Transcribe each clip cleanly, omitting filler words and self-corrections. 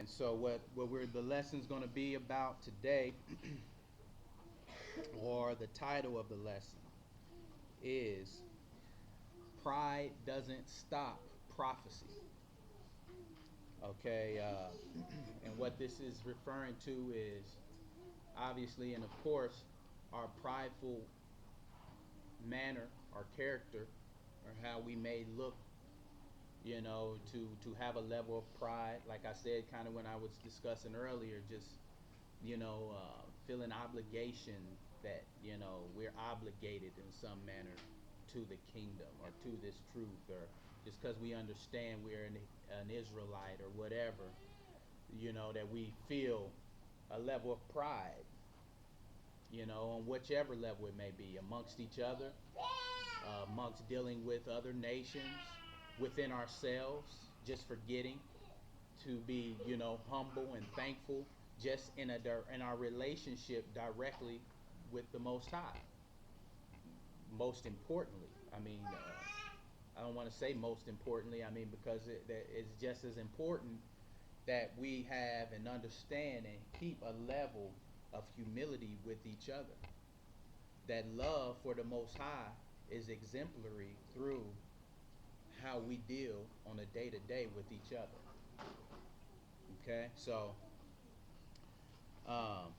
And so the lesson's going to be about today, or the title of the lesson is Pride Doesn't Stop Prophecy. Okay, and what this is referring to is obviously and of course our prideful manner, our character, or how we may look, to have a level of pride. Like I said, kind of when I was discussing earlier, just feeling obligation that we're obligated in some manner to the kingdom or to this truth, or just because we understand we're an Israelite or whatever, that we feel a level of pride, on whichever level it may be, amongst each other, amongst dealing with other nations, within ourselves, just forgetting to be, humble and thankful, just in our relationship directly with the Most High. Most importantly, I don't want to say most importantly. Because it's just as important that we have and understand and keep a level of humility with each other. That love for the Most High is exemplary through how we deal on a day-to-day with each other. Okay, so um,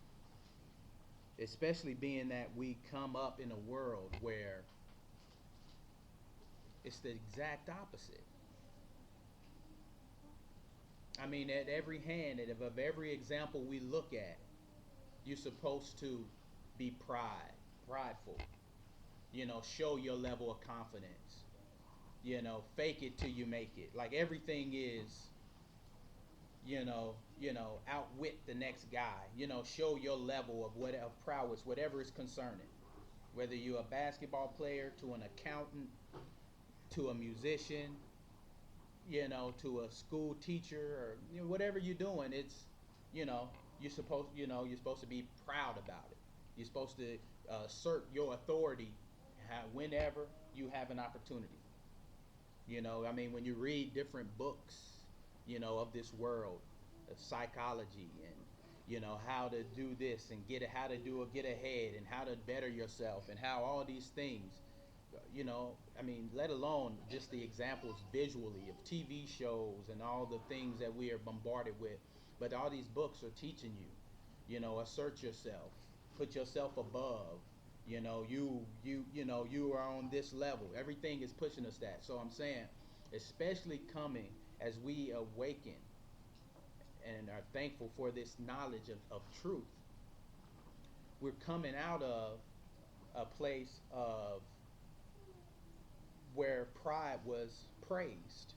especially being that we come up in a world where it's the exact opposite. At every hand, and of every example we look at, you're supposed to be prideful. Show your level of confidence. Fake it till you make it. Like everything is, outwit the next guy. Show your level of prowess, whatever is concerning. Whether you're a basketball player, to an accountant, to a musician, to a school teacher, or whatever you're doing, it's you're supposed to be proud about it. You're supposed to assert your authority whenever you have an opportunity. When you read different books, of this world, of psychology, and how to do this and get ahead, and how to better yourself, and how all these things, let alone just the examples visually of TV shows and all the things that we are bombarded with. But all these books are teaching you, assert yourself, put yourself above. You are on this level. Everything is pushing us that. So I'm saying, especially coming as we awaken and are thankful for this knowledge of truth, we're coming out of a place of where pride was praised.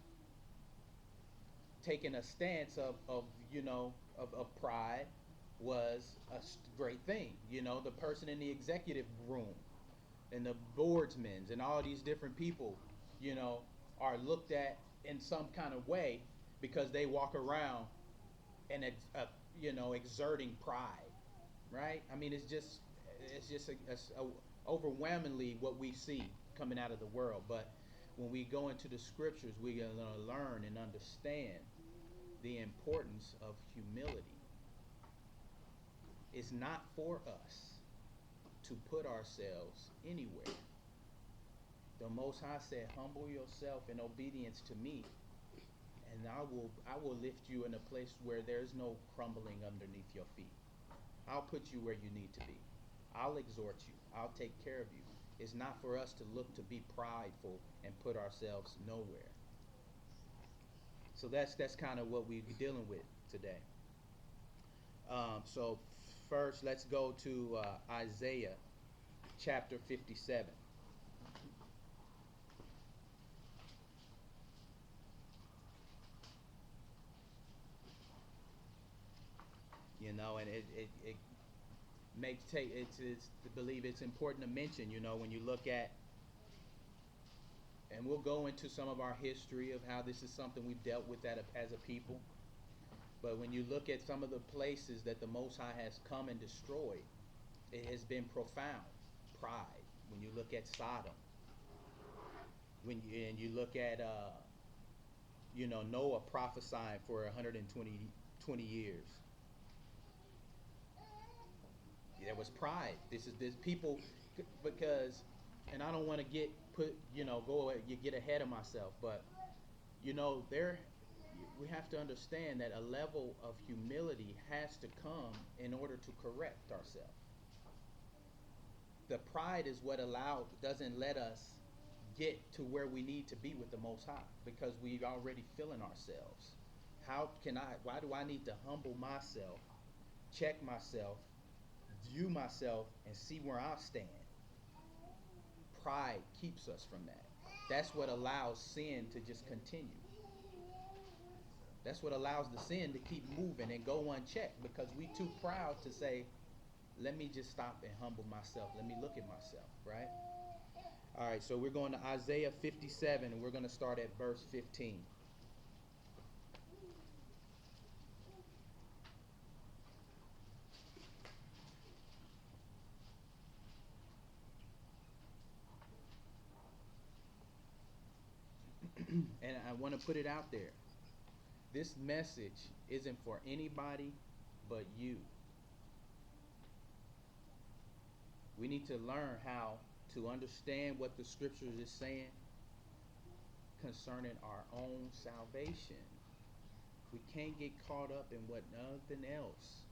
Taking a stance of pride was a great thing. The person in the executive room and the boardsmen and all these different people, are looked at in some kind of way because they walk around and exerting pride, right? It's just overwhelmingly what we see coming out of the world. But when we go into the scriptures, we're going to learn and understand the importance of humility. It's not for us to put ourselves anywhere. The Most High said, humble yourself in obedience to me, and I will lift you in a place where there's no crumbling underneath your feet. I'll put you where you need to be. I'll exhort you. I'll take care of you. It's not for us to look to be prideful and put ourselves nowhere. So that's kind of what we're dealing with today. So first, let's go to Isaiah chapter 57. And it it's to believe it's important to mention, when you look at, and we'll go into some of our history of how this is something we've dealt with as a people. But when you look at some of the places that the Most High has come and destroyed, it has been profound. Pride. When you look at Sodom, and you look at Noah prophesying for 120 20 years. There was pride. This people because, and I don't want to get put, go you get ahead of myself, but there we have to understand that a level of humility has to come in order to correct ourselves. The pride is what doesn't let us get to where we need to be with the Most High because we already feeling ourselves. Why do I need to humble myself, check myself, view myself, and see where I stand? Pride keeps us from that. That's what allows sin to just continue. That's what allows the sin to keep moving and go unchecked because we too proud to say, let me just stop and humble myself. Let me look at myself, right? All right, so we're going to Isaiah 57, and we're going to start at verse 15. And I want to put it out there. This message isn't for anybody but you. We need to learn how to understand what the scriptures is saying concerning our own salvation. We can't get caught up in what nothing else.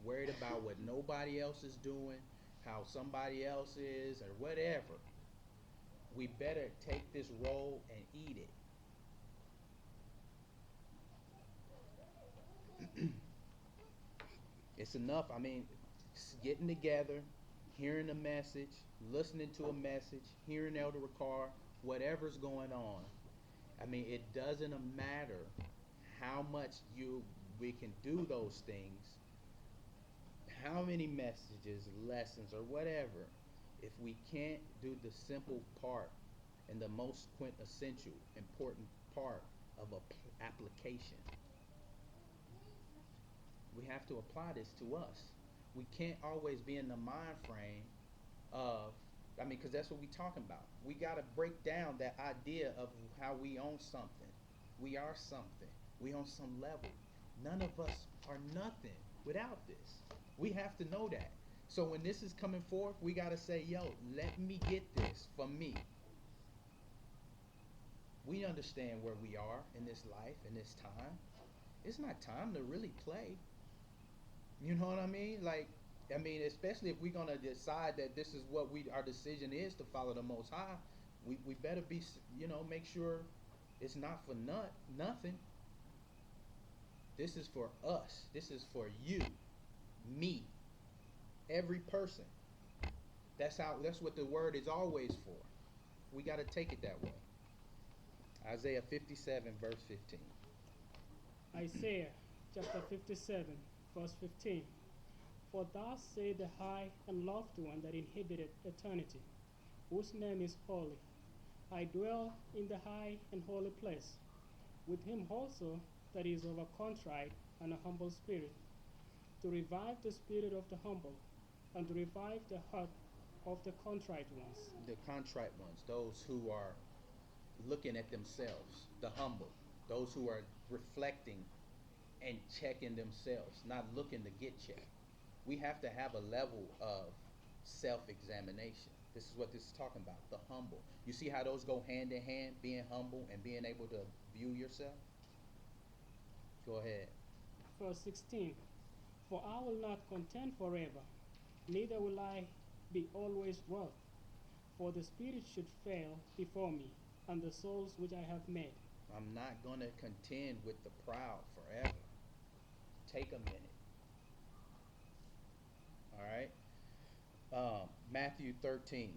Worried about what nobody else is doing, how somebody else is, or whatever. We better take this roll and eat it. It's enough. I mean, getting together, hearing a message, listening to a message, hearing Elder Ricard, whatever's going on. I mean, it doesn't matter how much we can do those things, how many messages, lessons, or whatever, if we can't do the simple part and the most quintessential, important part of application. We have to apply this to us. We can't always be in the mind frame of, because that's what we're talking about. We got to break down that idea of how we own something. We are something. We own some level. None of us are nothing without this. We have to know that. So when this is coming forth, we got to say, yo, let me get this for me. We understand where we are in this life, in this time. It's not time to really play. You know what I mean? Especially if we're going to decide that this is what our decision is to follow the Most High, we better be, make sure it's not for nothing. This is for us. This is for you, me, every person. That's what the word is always for. We got to take it that way. Isaiah 57, verse 15. Isaiah chapter 57, verse 15. For thus saith the high and lofty one that inhabited eternity, whose name is holy. I dwell in the high and holy place, with him also that is of a contrite and a humble spirit, to revive the spirit of the humble, and to revive the heart of the contrite ones. The contrite ones, those who are looking at themselves, the humble, those who are reflecting and checking themselves, not looking to get checked. We have to have a level of self-examination. This is what this is talking about, the humble. You see how those go hand in hand, being humble and being able to view yourself? Go ahead. Verse 16. For I will not contend forever, neither will I be always wroth. For the spirit should fail before me, and the souls which I have made. I'm not going to contend with the proud forever. Take a minute. All right. Matthew 13.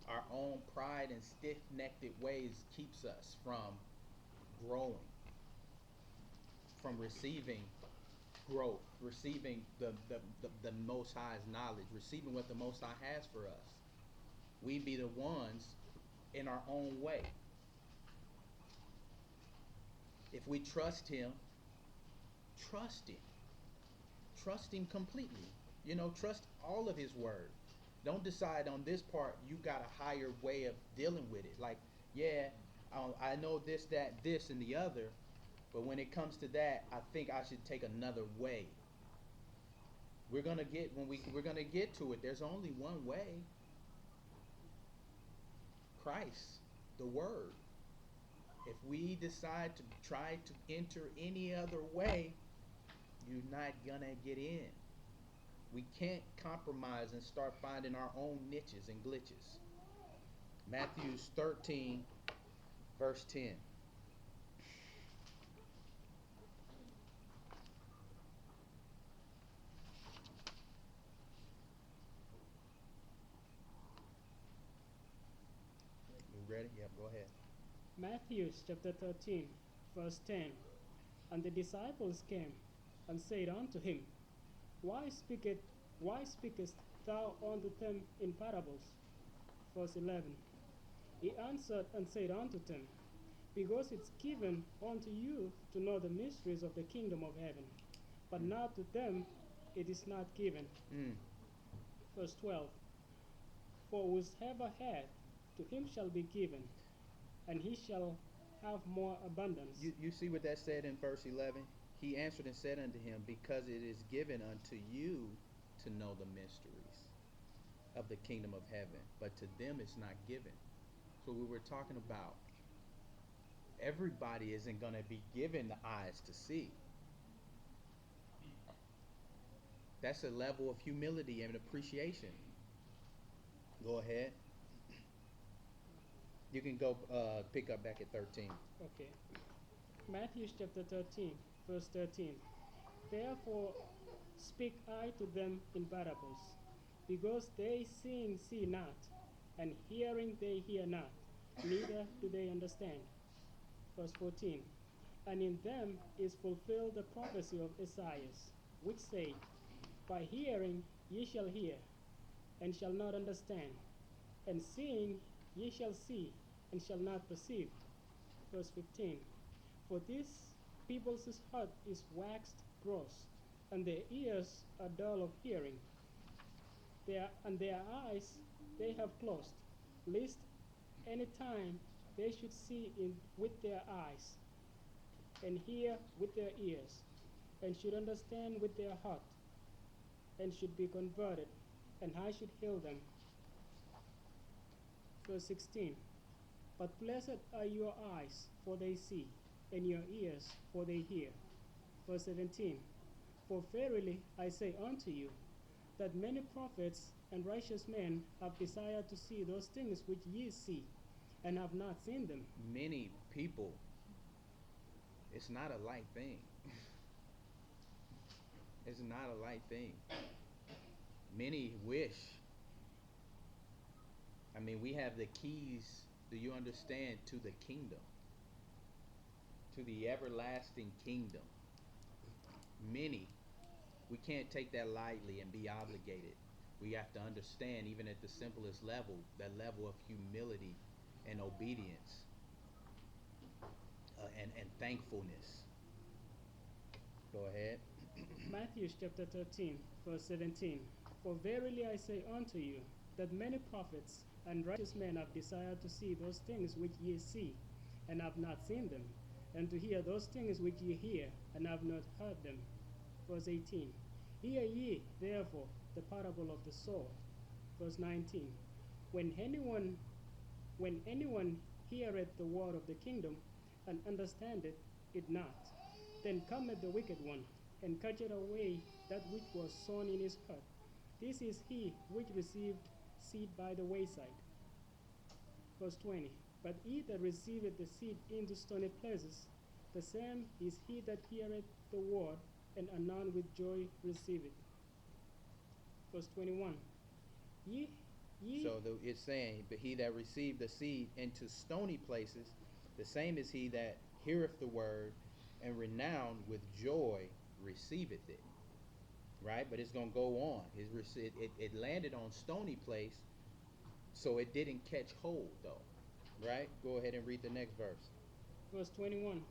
Our own pride and stiff-necked ways keeps us from growing, from receiving growth, receiving the Most High's knowledge, receiving what the Most High has for us. We be the ones in our own way. If we trust Him, trust Him. Trust Him completely. Trust all of His word. Don't decide on this part you got a higher way of dealing with it. Like, yeah, I know this, that, this, and the other, but when it comes to that, I think I should take another way. We're gonna get to it. There's only one way. Christ, the Word. If we decide to try to enter any other way, you're not gonna get in. We can't compromise and start finding our own niches and glitches. Matthew 13, verse 10. You ready? Yep, go ahead. Matthew chapter 13, verse 10. And the disciples came and said unto him, Why speakest, why speakest thou unto them in parables? Verse 11. He answered and said unto them, Because it's given unto you to know the mysteries of the kingdom of heaven, but Mm. now to them it is not given. Mm. Verse 12. For whosoever hath, to him shall be given, and he shall have more abundance. You see what that said in verse 11? He answered and said unto him, Because it is given unto you to know the mysteries of the kingdom of heaven, but to them it's not given. So we were talking about everybody isn't going to be given the eyes to see. That's a level of humility and appreciation. Go ahead. You can go pick up back at 13. Okay. Matthew chapter 13, verse 13. Therefore speak I to them in parables, because they seeing see not, and hearing they hear not, neither do they understand. Verse 14. And in them is fulfilled the prophecy of Esaias, which said, By hearing ye shall hear, and shall not understand, and seeing ye shall see, and shall not perceive. Verse 15. For this people's heart is waxed gross, and their ears are dull of hearing, and their eyes they have closed, lest any time they should see with their eyes, and hear with their ears, and should understand with their heart, and should be converted, and I should heal them. Verse 16. But blessed are your eyes, for they see, and your ears, for they hear. Verse 17. For verily I say unto you, that many prophets and righteous men have desired to see those things which ye see, and have not seen them. Many people, it's not a light thing. It's not a light thing. Many wish. I mean, we have the keys, do you understand, to the kingdom, to the everlasting kingdom. Many, we can't take that lightly and be obligated. We have to understand, even at the simplest level, that level of humility and obedience and thankfulness. Go ahead. Matthew chapter 13, verse 17. For verily I say unto you, that many prophets and righteous men have desired to see those things which ye see, and have not seen them, and to hear those things which ye hear, and have not heard them. Verse 18. Hear ye, therefore, the parable of the sower. Verse 19. When anyone heareth the word of the kingdom, and understandeth it not, then cometh the wicked one, and catcheth away that which was sown in his heart. This is he which received seed by the wayside. Verse 20. But he that receiveth the seed into stony places, the same is he that heareth the word, and anon with joy receiveth. Verse 21. Ye So it's saying, but he that received the seed into stony places, the same is he that heareth the word, and renowned with joy receiveth it. Right? But it's going to go on. It landed on stony place, so it didn't catch hold, though. Right? Go ahead and read the next verse. Verse 21.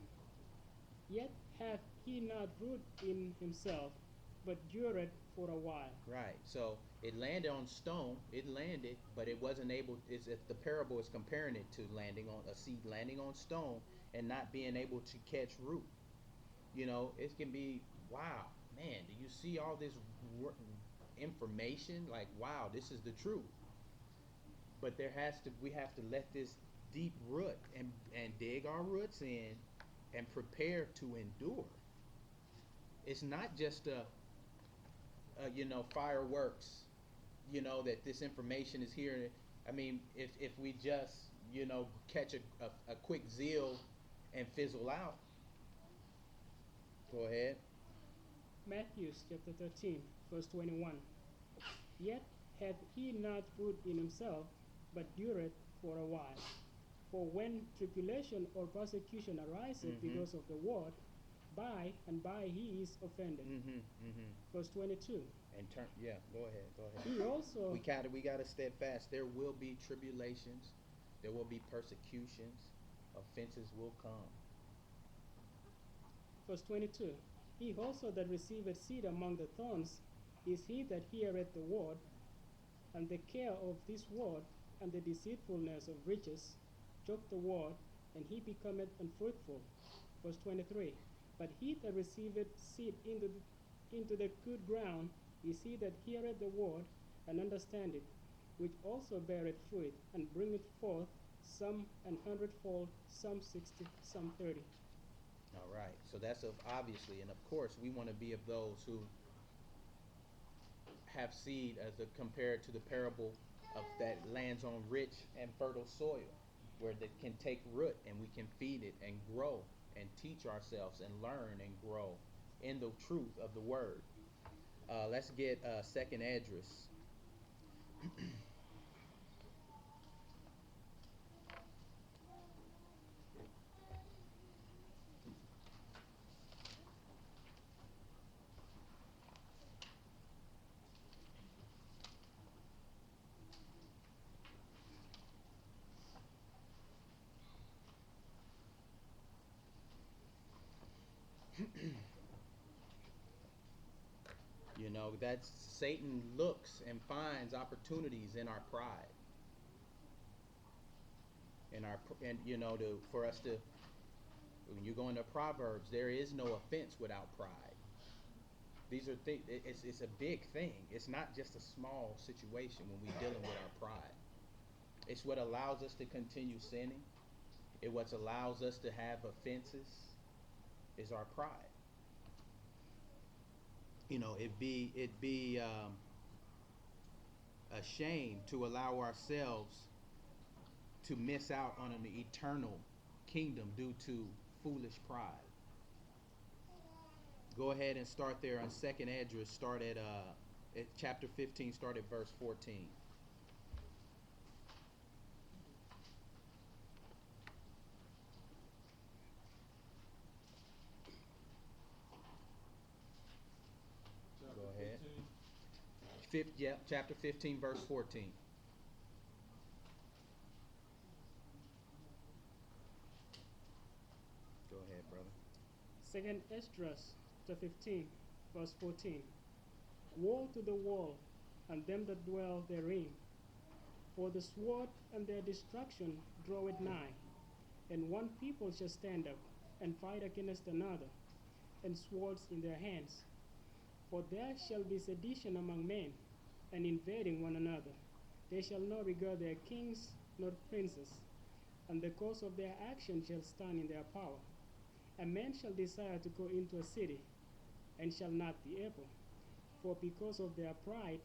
Yet hath he not root in himself, but dureth for a while. Right. So It landed on stone. It landed, but it wasn't able. It's the parable is comparing it to landing on a seed landing on stone and not being able to catch root. It can be, wow, man. Do you see all this information? Like, wow, this is the truth. But we have to let this deep root and dig our roots in and prepare to endure. It's not just fireworks, that this information is here. I mean, if we just catch a quick zeal and fizzle out. Go ahead. Matthew chapter 13, verse 21. Yet hath he not root in himself, but dureth for a while. For when tribulation or persecution ariseth Mm-hmm. because of the word, by and by he is offended. Mm-hmm. Mm-hmm. Verse 22. And turn. Yeah. Go ahead. Go ahead. He also, We gotta steadfast. There will be tribulations. There will be persecutions. Offenses will come. verse 22, he also that receiveth seed among the thorns is he that heareth the word, and the care of this word and the deceitfulness of riches choke the word, and he becometh unfruitful. Verse 23, but he that receiveth seed into the good ground is he that heareth the word and understandeth, which also beareth fruit and bringeth forth some an hundredfold, some 60, some 30. All right. So that's obviously, and of course, we want to be of those who have seed as compared to the parable of that lands on rich and fertile soil, where that can take root and we can feed it and grow and teach ourselves and learn and grow in the truth of the word. Let's get second address. That's Satan looks and finds opportunities in our pride, and for us to, when you go into Proverbs, there is no offense without pride. These are things. It's a big thing. It's not just a small situation when we're dealing with our pride. It's what allows us to continue sinning. It what allows us to have offenses is our pride. It be a shame to allow ourselves to miss out on an eternal kingdom due to foolish pride. Go ahead and start there on second address. Start at chapter 15. Start at verse 14. Go Chapter ahead. 15. Chapter 15, verse 14. Go ahead, brother. Second Esdras chapter 15, verse 14. Woe to the wall, and them that dwell therein, for the sword and their destruction draweth nigh, and one people shall stand up and fight against another, and swords in their hands. For there shall be sedition among men, and invading one another. They shall not regard their kings nor princes, and the cause of their action shall stand in their power. A man shall desire to go into a city, and shall not be able. For because of their pride,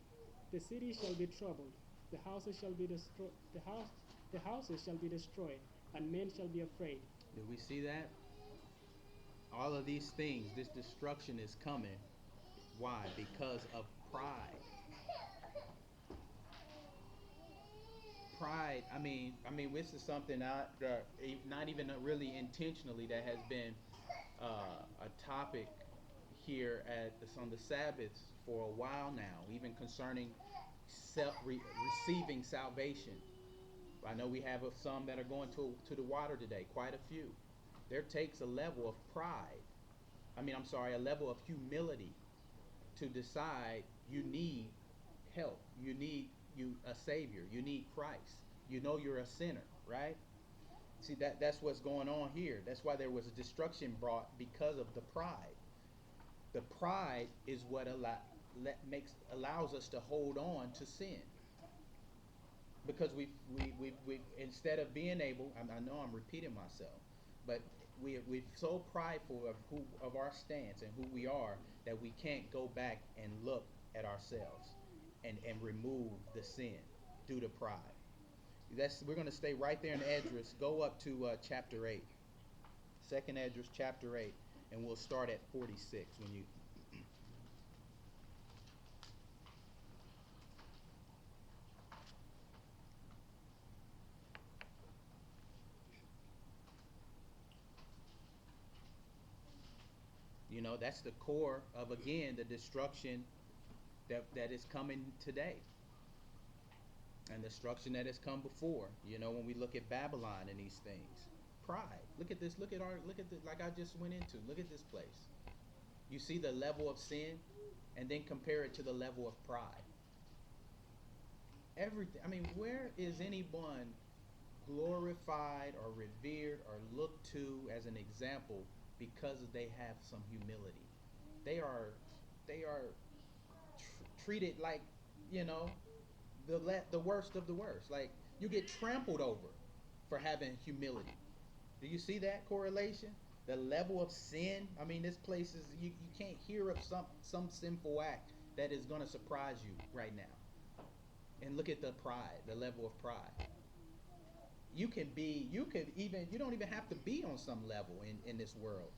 the city shall be troubled, the houses shall be destroyed, the houses shall be destroyed, and men shall be afraid. Do we see that? All of these things, this destruction is coming. Why? Because of pride. Pride. This is something not even really intentionally that has been a topic here on the Sabbaths for a while now, even concerning receiving salvation. I know we have some that are going to the water today, quite a few. There takes a level of pride. I'm sorry, a level of humility to decide you need help. You need a savior. You need Christ. You know you're a sinner, right? See that's what's going on here. That's why there was a destruction brought because of the pride. The pride is what allows us to hold on to sin because we instead of being able. I know I'm repeating myself, but we're so prideful of who of our stance and who we are that we can't go back and look at ourselves and remove the sin due to pride. We're going to stay right there in Esdras. Go up to chapter 8, second Esdras chapter 8, and we'll start at 46 when you. You know, that's the core of, again, the destruction that is coming today and the destruction that has come before. You know, when we look at Babylon and these things, pride. Look at this. Look at the, like I just went into. Look at this place. You see the level of sin, and then compare it to the level of pride. Everything. I mean, where is anyone glorified or revered or looked to as an example because they have some humility? They are treated like, you know, the worst of the worst. Like you get trampled over for having humility. Do you see that correlation? The level of sin. I mean, this place is you can't hear of some sinful act that is going to surprise you right now. And look at the pride, the level of pride. You don't even have to be on some level in this world,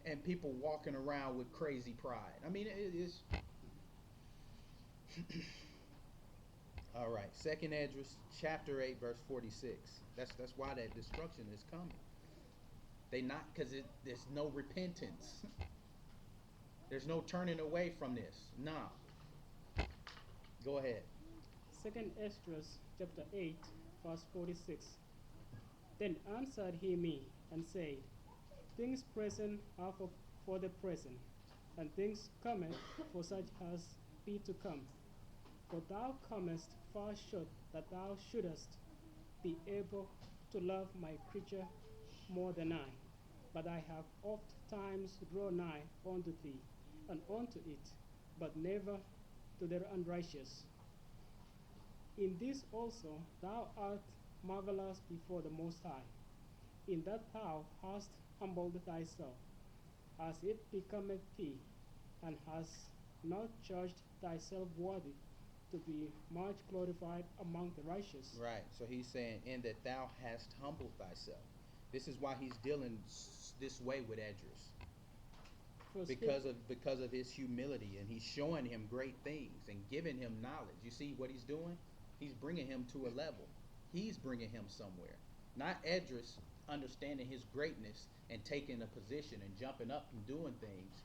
and people walking around with crazy pride. I mean, it is. All right, second Esdras chapter 8 verse 46. That's why that destruction is coming. They not because there's no repentance. There's no turning away from this. No. Go ahead. Second Esdras chapter 8, verse 46. Then answered he me, and said, things present are for the present, and things cometh for such as be to come. For thou comest far short that thou shouldest be able to love my creature more than I. But I have oft times drawn nigh unto thee, and unto it, but never to the unrighteous. In this also thou art marvelous before the Most High, in that thou hast humbled thyself, as it becometh thee, and hast not judged thyself worthy to be much glorified among the righteous. Right. So he's saying, in that thou hast humbled thyself. This is why he's dealing this way with Esdras. Because of his humility, and he's showing him great things and giving him knowledge. You see what he's doing? He's bringing him to a level. He's bringing him somewhere. Not Esdras understanding his greatness and taking a position and jumping up and doing things.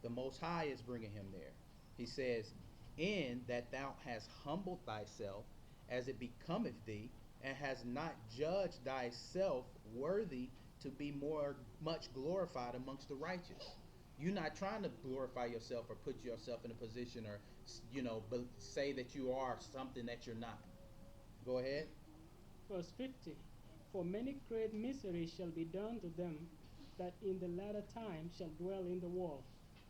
The Most High is bringing him there. He says, in that thou hast humbled thyself as it becometh thee, and hast not judged thyself worthy to be much glorified amongst the righteous. You're not trying to glorify yourself or put yourself in a position or, say that you are something that you're not. Go ahead. Verse 50. For many great miseries shall be done to them that in the latter time shall dwell in the world,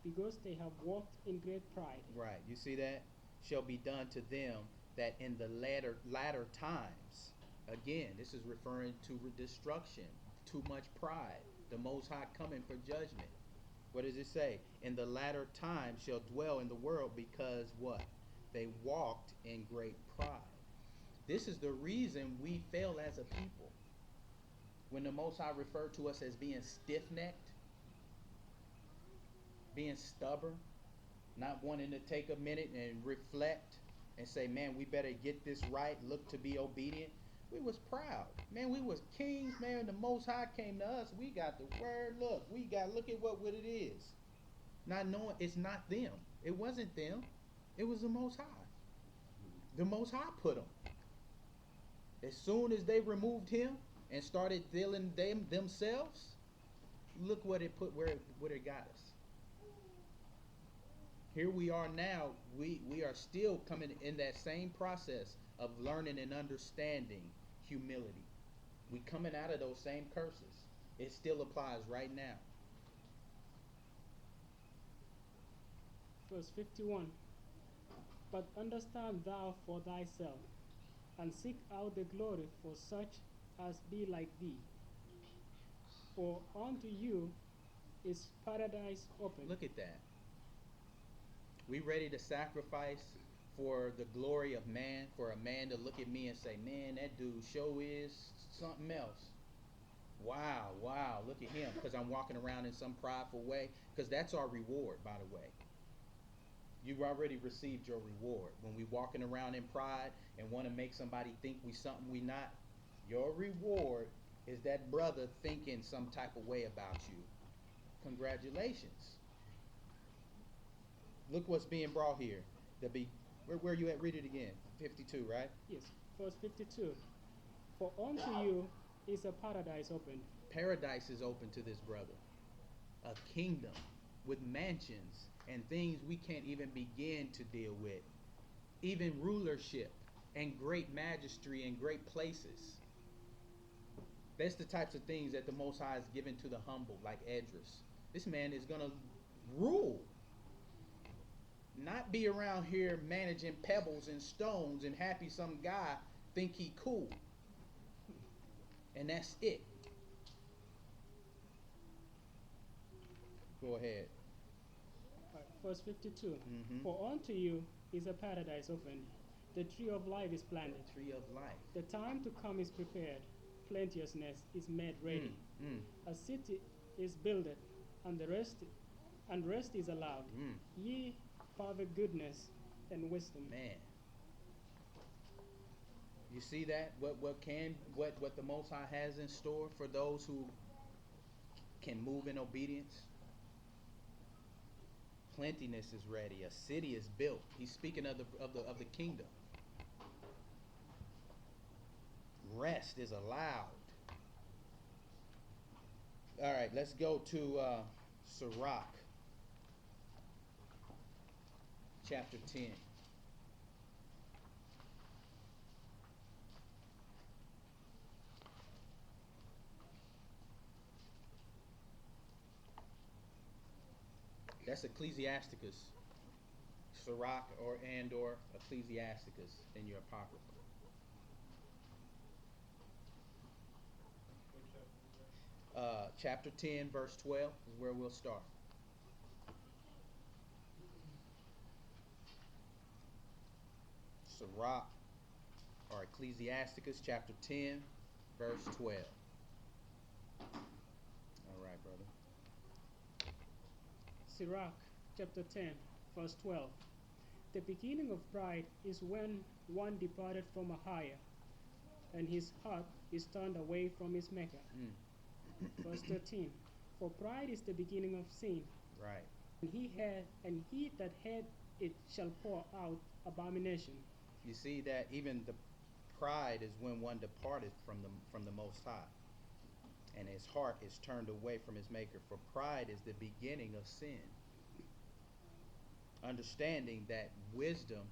because they have walked in great pride. Right. You see that? Shall be done to them that in the latter times. Again, this is referring to destruction, too much pride, the Most High coming for judgment. What does it say? In the latter time shall dwell in the world, because what? They walked in great pride. This is the reason we fail as a people. When the Most High referred to us as being stiff-necked, being stubborn, not wanting to take a minute and reflect and say, man, we better get this right, look to be obedient. We was proud. Man, we was kings, man. The Most High came to us. We got the word. Look at what it is. Not knowing it's not them. It wasn't them. It was the Most High. The Most High put them. As soon as they removed him and started dealing themselves, look what it put where it got us. Here we are now. We are still coming in that same process of learning and understanding humility. We coming out of those same curses. It still applies right now. Verse 51. But understand thou for thyself, and seek out the glory for such as be like thee. For unto you is paradise open. Look at that. We ready to sacrifice for the glory of man, for a man to look at me and say, man, that dude show is something else. Wow, wow, look at him, because I'm walking around in some prideful way, because that's our reward, by the way. You've already received your reward. When we walking around in pride and want to make somebody think we something we not, your reward is that brother thinking some type of way about you. Congratulations. Look what's being brought here. Where you at? Read it again. 52, right? Yes, verse 52. For unto you is a paradise opened. Paradise is open to this brother. A kingdom with mansions and things we can't even begin to deal with. Even rulership and great majesty and great places. That's the types of things that the Most High is given to the humble, like Edris. This man is going to rule. Not be around here managing pebbles and stones and happy some guy think he cool. And that's it. Go ahead. Verse 52. Mm-hmm. For unto you is a paradise opened. The tree of life is planted. The tree of life. The time to come is prepared. Plenteousness is made ready. A city is builded, and rest is allowed. Ye perfect goodness and wisdom. Man. You see that? What the Most High has in store for those who can move in obedience? Plentiness is ready. A city is built. He's speaking of the kingdom. Rest is allowed. All right, let's go to Sirach, chapter 10. That's Ecclesiasticus. Sirach or Ecclesiasticus in your apocrypha. Chapter 10, verse 12 is where we'll start. Sirach or Ecclesiasticus, chapter 10, verse 12. All right, brother. Sirach, chapter 10, verse 12. The beginning of pride is when one departed from a higher, and his heart is turned away from his maker. Verse 13. For pride is the beginning of sin. Right. And he that had it shall pour out abomination. You see that even the pride is when one departed from the Most High, and his heart is turned away from his maker. For pride is the beginning of sin. Understanding that wisdom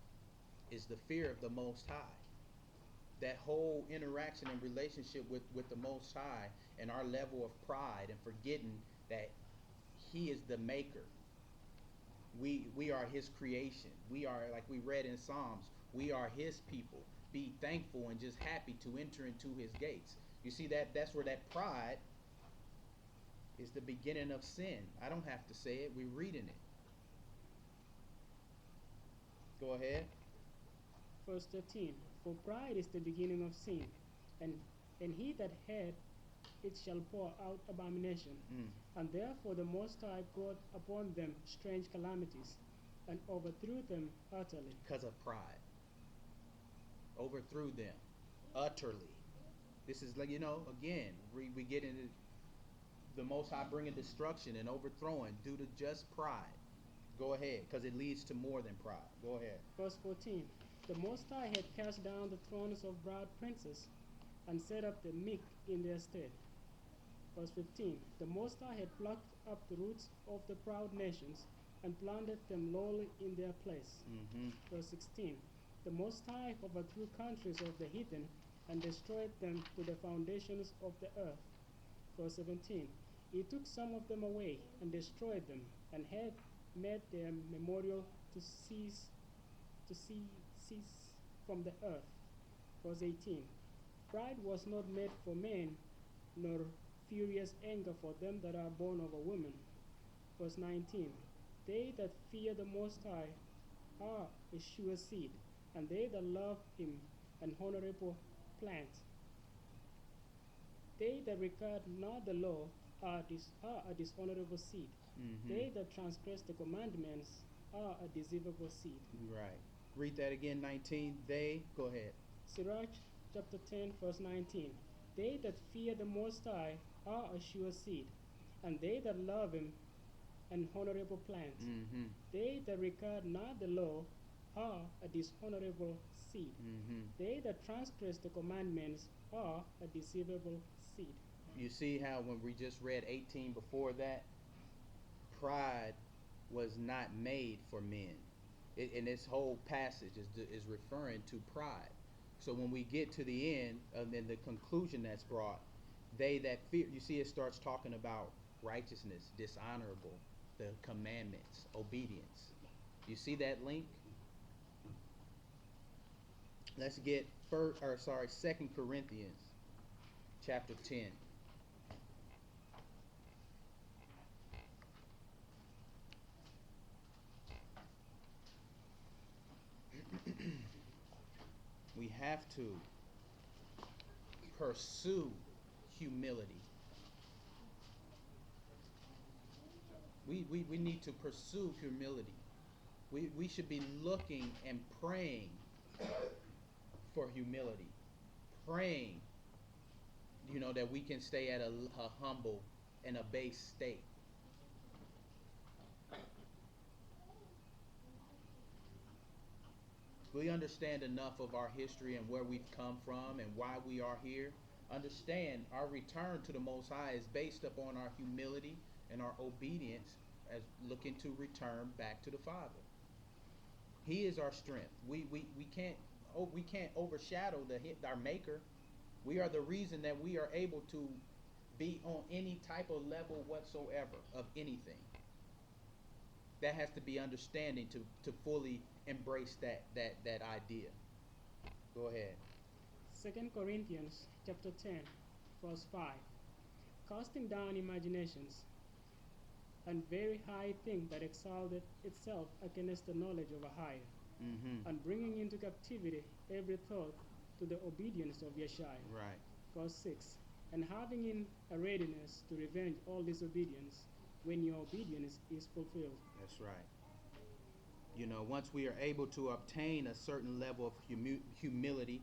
is the fear of the Most High. That whole interaction and relationship with the Most High and our level of pride and forgetting that He is the maker. We are His creation. We are, like we read in Psalms, we are His people. Be thankful and just happy to enter into His gates. You see that's where that pride is the beginning of sin. I don't have to say it. We're reading it. Go ahead. Verse 13. For pride is the beginning of sin, and he that had it shall pour out abomination. And therefore the Most High brought upon them strange calamities, and overthrew them utterly. Because of pride. Overthrew them utterly. This is like, again, we get into the Most High bringing destruction and overthrowing due to just pride. Go ahead, because it leads to more than pride. Go ahead. Verse 14. The Most High had cast down the thrones of proud princes, and set up the meek in their stead. Verse 15. The Most High had plucked up the roots of the proud nations, and planted them lowly in their place. Mm-hmm. Verse 16. The Most High overthrew countries of the heathen and destroyed them to the foundations of the earth. Verse 17. He took some of them away and destroyed them, and had made their memorial to cease from the earth. Verse 18. Pride was not made for men, nor furious anger for them that are born of a woman. Verse 19. They that fear the Most High are a sure seed, and they that love him an honorable plant. They that regard not the law are a dishonorable seed. Mm-hmm. They that transgress the commandments are a deceivable seed. Right. Read that again, 19. Go ahead. Sirach chapter 10, verse 19. They that fear the Most High are a sure seed, and they that love him an honorable plant. Mm-hmm. They that regard not the law are a dishonorable seed. Mm-hmm. They that transgress the commandments are a deceivable seed. You see how when we just read 18 before that, pride was not made for men. And this whole passage is referring to pride. So when we get to the end, and then the conclusion that's brought, they that fear, you see it starts talking about righteousness, dishonorable, the commandments, obedience. You see that link? Let's get Second Corinthians chapter 10. We have to pursue humility. We need to pursue humility. We should be looking and praying for humility. Praying, that we can stay at a humble and a base state. We understand enough of our history and where we've come from and why we are here. Understand our return to the Most High is based upon our humility and our obedience as looking to return back to the Father. He is our strength. We can't overshadow our Maker. We are the reason that we are able to be on any type of level whatsoever of anything. That has to be understanding to fully embrace that idea. Go ahead. 2 Corinthians chapter 10, verse 5. Casting down imaginations and very high thing that exalted itself against the knowledge of a higher, Mm-hmm. and bringing into captivity every thought to the obedience of Yeshua. Right. Verse 6. And having in a readiness to revenge all disobedience when your obedience is fulfilled. That's right. Once we are able to obtain a certain level of humility,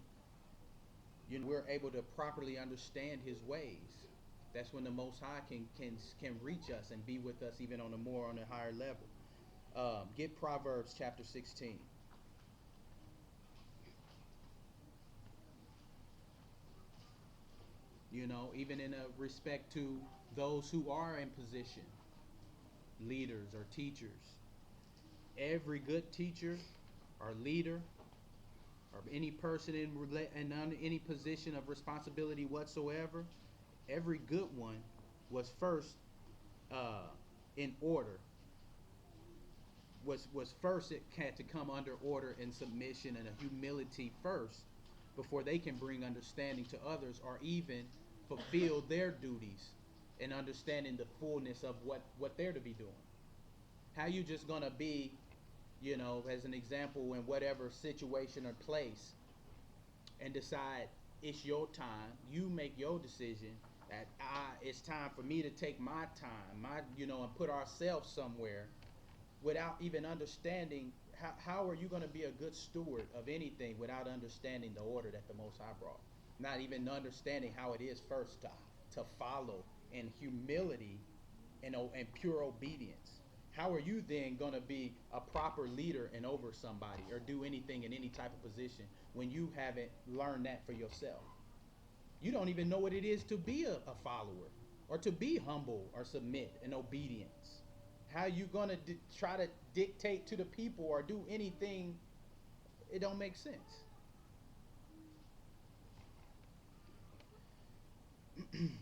we're able to properly understand His ways. That's when the Most High can reach us and be with us even on a higher level. Get Proverbs chapter 16. Even in a respect to those who are in position, leaders or teachers. Every good teacher or leader or any person in any position of responsibility whatsoever, every good one was first in order. Was first, it had to come under order and submission and a humility first before they can bring understanding to others or even fulfill their duties and understanding the fullness of what they're to be doing. How you just gonna be, as an example, in whatever situation or place and decide it's your time, you make your decision that it's time for me to take my time, and put ourselves somewhere without even understanding how are you going to be a good steward of anything without understanding the order that the Most High brought, not even understanding how it is first to follow in humility and pure obedience. How are you then going to be a proper leader and over somebody or do anything in any type of position when you haven't learned that for yourself? You don't even know what it is to be a follower or to be humble or submit in obedience. How you gonna try to dictate to the people or do anything? It don't make sense.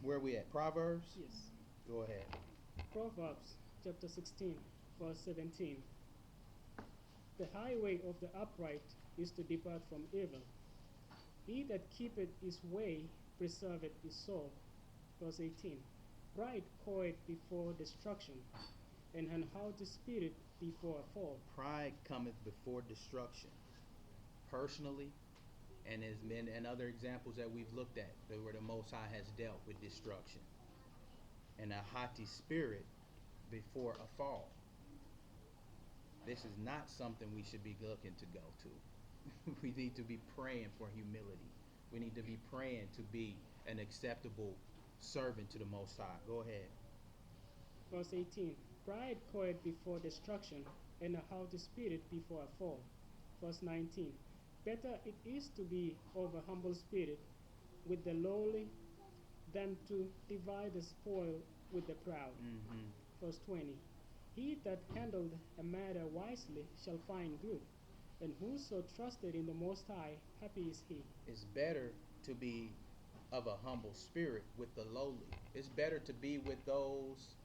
Where we at? Proverbs. Yes. Go ahead. Proverbs chapter 16, verse 17. The highway of the upright is to depart from evil. He that keepeth his way preserveth his soul. Verse 18. Pride goeth before destruction, and an haughty spirit before a fall. Pride cometh before destruction. Personally, and as men and other examples that we've looked at, where the Most High has dealt with destruction, and a haughty spirit before a fall. This is not something we should be looking to go to. We need to be praying for humility. We need to be praying to be an acceptable servant to the Most High. Go ahead. Verse 18. Pride goeth before destruction, and a haughty spirit before a fall. Verse 19. Better it is to be of a humble spirit with the lowly than to divide the spoil with the proud. Verse 20. He that handleth a matter wisely shall find good, and whoso trusted in the Most High, happy is he. It's better to be of a humble spirit with the lowly. It's better to be with those,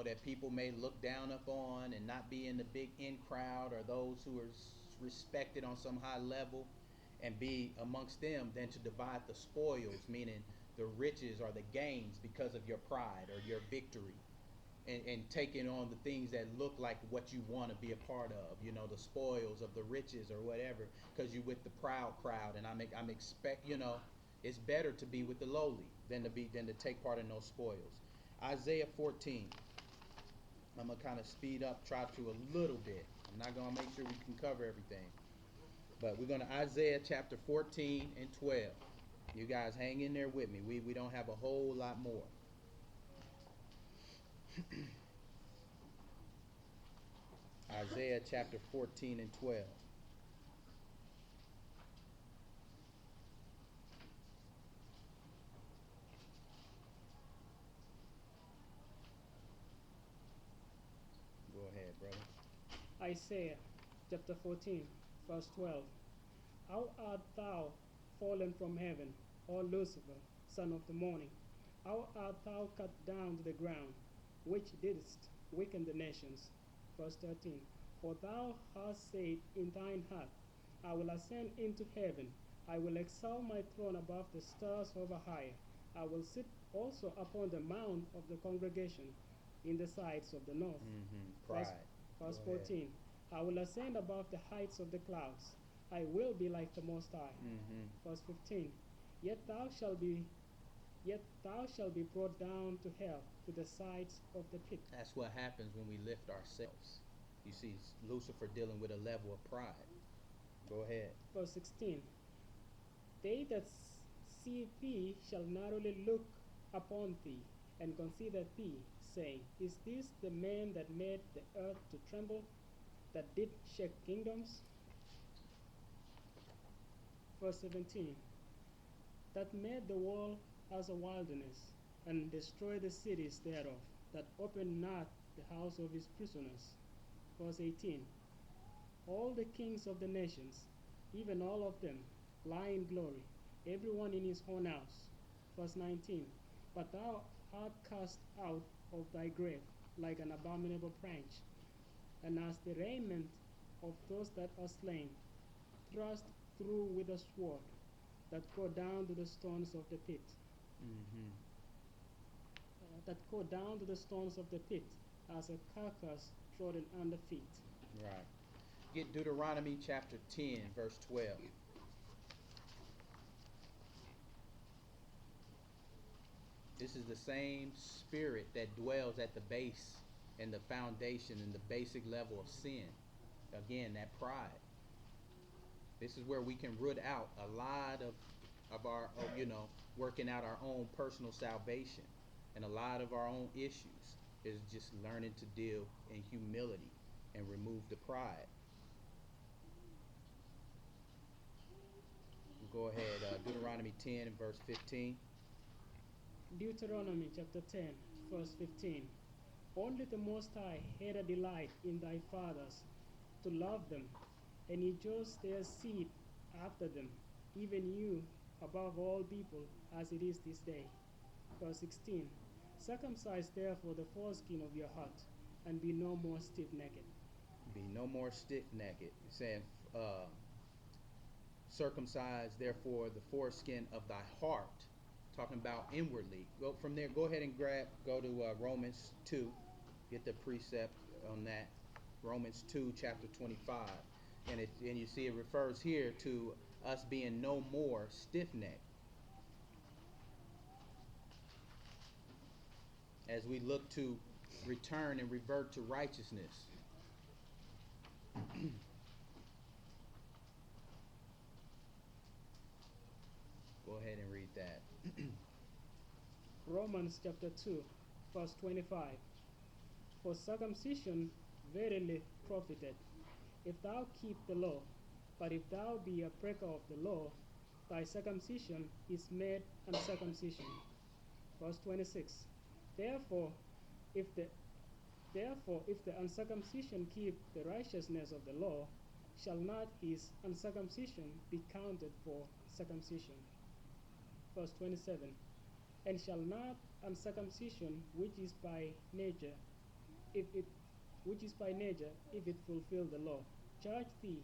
that people may look down upon and not be in the big in crowd, or those who are respected on some high level, and be amongst them than to divide the spoils, meaning the riches or the gains, because of your pride or your victory, and taking on the things that look like what you want to be a part of, the spoils of the riches or whatever, because you with the proud crowd. And I'm expect, it's better to be with the lowly than to take part in those spoils. Isaiah 14. I'm gonna kind of speed up, try to a little bit. I'm not gonna make sure we can cover everything, but we're gonna Isaiah chapter 14 and 12. You guys hang in there with me. We don't have a whole lot more. Isaiah chapter 14 and 12. Go ahead, brother. Isaiah chapter 14, verse 12. How art thou fallen from heaven, O Lucifer, son of the morning? How art thou cut down to the ground, which didst weaken the nations? Verse 13. For thou hast said in thine heart, I will ascend into heaven. I will exalt my throne above the stars over higher. I will sit also upon the mount of the congregation in the sides of the north. Pride. Verse 14. I will ascend above the heights of the clouds. I will be like the Most High. Verse 15. Yet thou shalt be brought down to hell, to the sides of the pit. That's what happens when we lift ourselves. You see Lucifer dealing with a level of pride. Go ahead. Verse 16. They that see thee shall narrowly look upon thee, and consider thee, saying, Is this the man that made the earth to tremble, that did shake kingdoms? Verse 17. That made the world as a wilderness, and destroyed the cities thereof, that opened not the house of his prisoners. Verse 18. All the kings of the nations, even all of them, lie in glory, every one in his own house. Verse 19. But thou art cast out of thy grave like an abominable branch, and as the raiment of those that are slain, thrust through with a sword, that go down to the stones of the pit. That go down to the stones of the pit, as a carcass trodden under feet. Right. Get Deuteronomy chapter 10, verse 12. This is the same spirit that dwells at the base and the foundation and the basic level of sin. Again, that pride. This is where we can root out a lot of our, working out our own personal salvation. And a lot of our own issues is just learning to deal in humility and remove the pride. Go ahead, Deuteronomy 10 and verse 15. Deuteronomy chapter 10, verse 15. Only the Most High had a delight in thy fathers to love them, and he chose their seed after them, even you above all people, as it is this day. Verse 16. Circumcise therefore the foreskin of your heart, and be no more stiff necked. Be no more stiff necked. He's saying, uh, circumcise therefore the foreskin of thy heart. Talking about inwardly. Go from there. Go ahead and go to Romans 2. Get the precept on that. Romans 2, chapter 25. And you see it refers here to us being no more stiff necked as we look to return and revert to righteousness. Go ahead and read that. Romans chapter 2, verse 25. For circumcision verily profited, if thou keep the law. But if thou be a breaker of the law, thy circumcision is made uncircumcision. Verse 26. Therefore, if the Therefore, if the uncircumcision keep the righteousness of the law, shall not his uncircumcision be counted for circumcision? Verse 27. And shall not uncircumcision, if it if it fulfill the law, charge thee,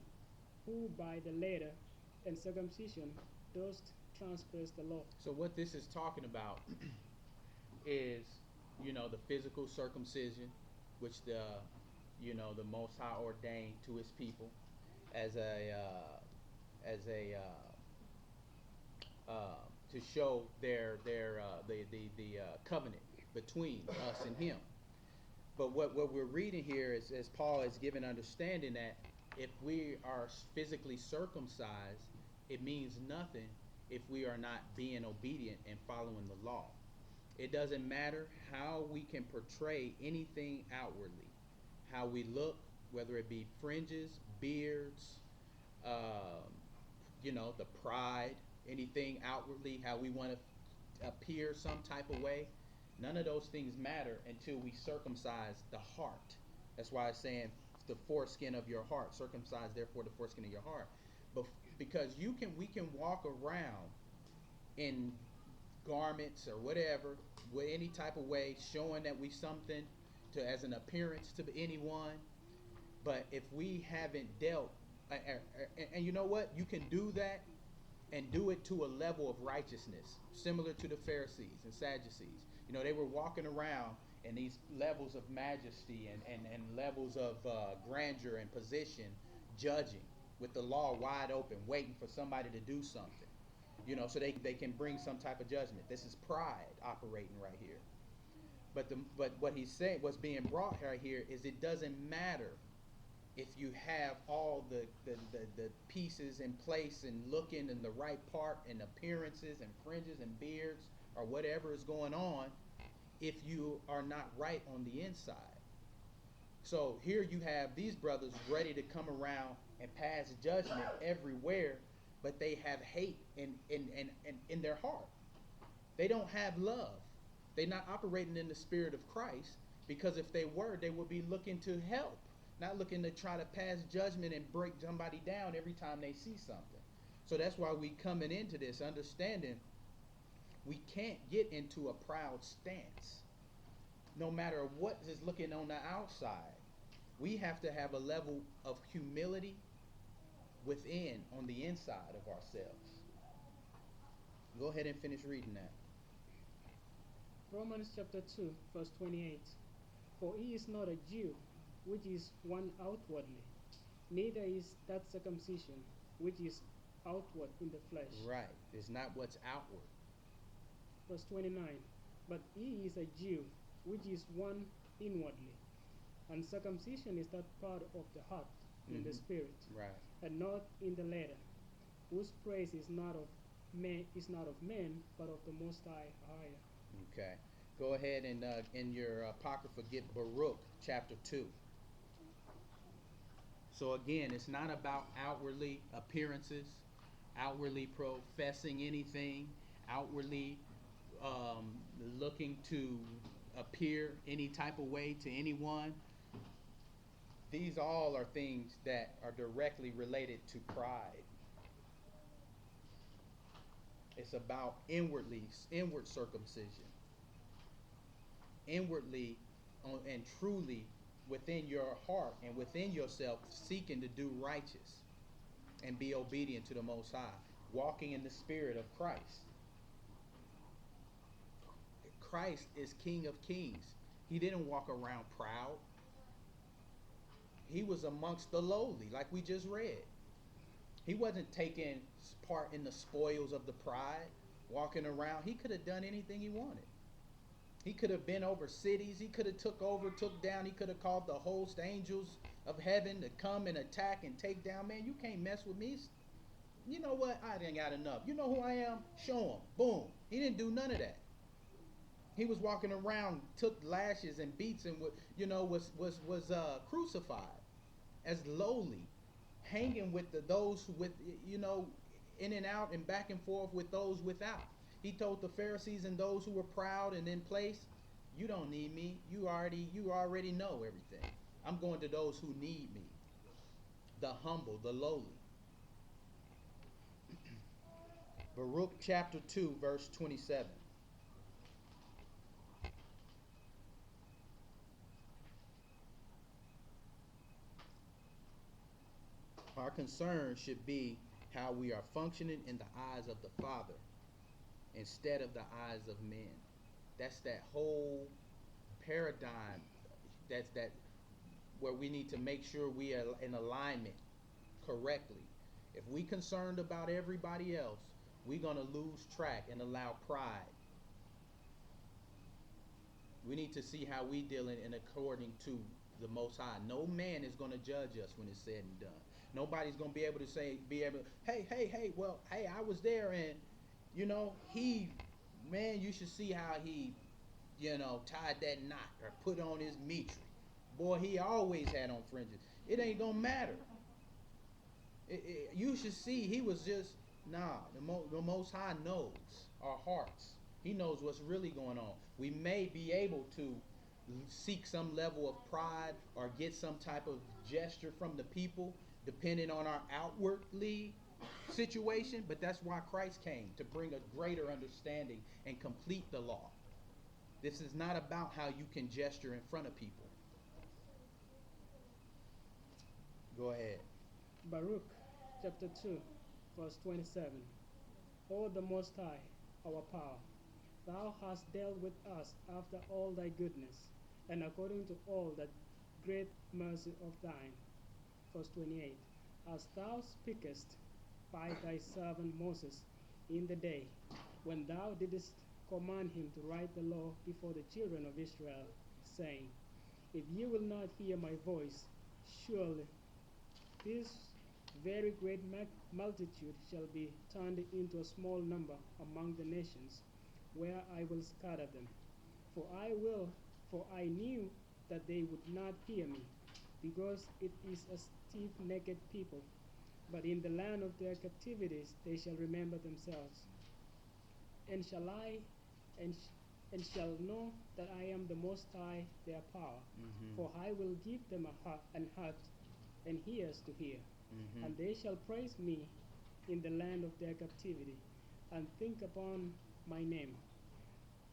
who by the letter and circumcision dost transgress the law? So what this is talking about is, the physical circumcision, which the Most High ordained to His people as to show the covenant between us and Him. But what we're reading here is, as Paul is giving understanding, that if we are physically circumcised, it means nothing if we are not being obedient and following the law. It doesn't matter how we can portray anything outwardly, how we look, whether it be fringes, beards, the pride, anything outwardly, how we want to appear some type of way. None of those things matter until we circumcise the heart. That's why it's saying the foreskin of your heart. Circumcise therefore the foreskin of your heart. But because we can walk around in garments or whatever, with any type of way, showing that we something to as an appearance to anyone. But if we haven't dealt, and you know what, you can do that and do it to a level of righteousness, similar to the Pharisees and Sadducees. They were walking around in these levels of majesty and levels of grandeur and position, judging with the law wide open, waiting for somebody to do something. So they can bring some type of judgment. This is pride operating right here. But what he's saying, what's being brought right here, is it doesn't matter if you have all the pieces in place and looking in the right part and appearances and fringes and beards or whatever is going on, if you are not right on the inside. So here you have these brothers ready to come around and pass judgment everywhere, but they have hate in their heart. They don't have love. They're not operating in the spirit of Christ, because if they were, they would be looking to help, not looking to try to pass judgment and break somebody down every time they see something. So that's why we coming into this understanding we can't get into a proud stance. No matter what is looking on the outside, we have to have a level of humility within, on the inside of ourselves. Go ahead and finish reading that. Romans chapter 2, verse 28. For he is not a Jew, which is one outwardly, neither is that circumcision, which is outward in the flesh. Right. It's not what's outward. Verse 29. But he is a Jew, which is one inwardly. And circumcision is that part of the heart in the spirit, right, and not in the letter, whose praise is not of men, but of the Most High higher. Okay. Go ahead and in your apocrypha get Baruch chapter 2. So again, it's not about outwardly appearances, outwardly professing anything, outwardly looking to appear any type of way to anyone. These all are things that are directly related to pride. It's about inward circumcision, inwardly and truly within your heart and within yourself, seeking to do righteous and be obedient to the Most High, walking in the spirit of Christ. Christ is King of Kings. He didn't walk around proud. He was amongst the lowly, like we just read. He wasn't taking part in the spoils of the pride, walking around. He could have done anything he wanted. He could have been over cities. He could have took over, took down. He could have called the host angels of heaven to come and attack and take down. Man, you can't mess with me. You know what? I didn't got enough. You know who I am? Show him. Boom. He didn't do none of that. He was walking around, took lashes and beats, and was crucified as lowly, hanging with those with in and out and back and forth with those without. He told the Pharisees and those who were proud and in place, "You don't need me. You already know everything. I'm going to those who need me, the humble, the lowly." Baruch chapter 2, verse 27. Our concern should be how we are functioning in the eyes of the Father instead of the eyes of men. That's that whole paradigm. That's that where we need to make sure we are in alignment correctly. If we concerned about everybody else, we're going to lose track and allow pride. We need to see how we dealing in according to the Most High. No man is going to judge us when it's said and done. Nobody's going to hey, hey, hey, well, hey, I was there, and man, you should see how he, tied that knot or put on his mitre. Boy, he always had on fringes. It ain't gonna matter. You should see he was just nah. The Most High knows our hearts. He knows what's really going on. We may be able to seek some level of pride or get some type of gesture from the people, depending on our outwardly situation. But that's why Christ came, to bring a greater understanding and complete the law. This is not about how you can gesture in front of people. Go ahead. Baruch chapter 2, verse 27. O the Most High, our power, thou hast dealt with us after all thy goodness, and according to all that great mercy of thine. Verse 28. As thou speakest by thy servant Moses in the day, when thou didst command him to write the law before the children of Israel, saying, If ye will not hear my voice, surely this very great multitude shall be turned into a small number among the nations, where I will scatter them. For I knew that they would not hear me, because it is a stiff-necked people. But in the land of their captivities they shall remember themselves, and shall know that I am the Most High their power. Mm-hmm. For I will give them an heart and ears to hear, Mm-hmm. and they shall praise me in the land of their captivity, and think upon my name,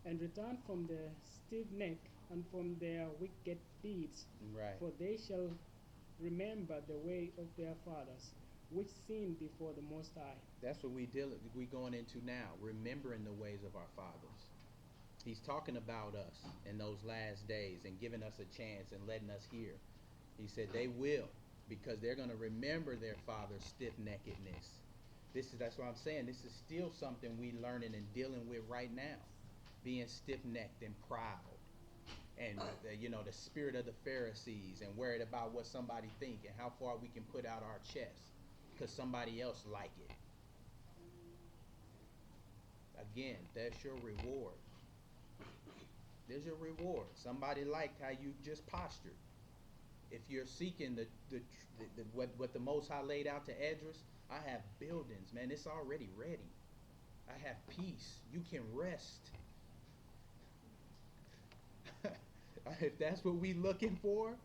and return from their stiff neck and from their wicked deeds. Right. For they shall remember the way of their fathers, which sinned before the Most High. That's what we going into now, remembering the ways of our fathers. He's talking about us in those last days and giving us a chance and letting us hear. He said they will, because they're going to remember their father's stiff-neckedness. That's what I'm saying. This is still something we learning and dealing with right now, being stiff-necked and proud, and the spirit of the Pharisees, and worried about what somebody think and how far we can put out our chest because somebody else like it. Again, that's your reward. There's your reward. Somebody liked how you just postured. If you're seeking what the Most High laid out to Edris, I have buildings, man. It's already ready. I have peace. You can rest. if that's what we looking for,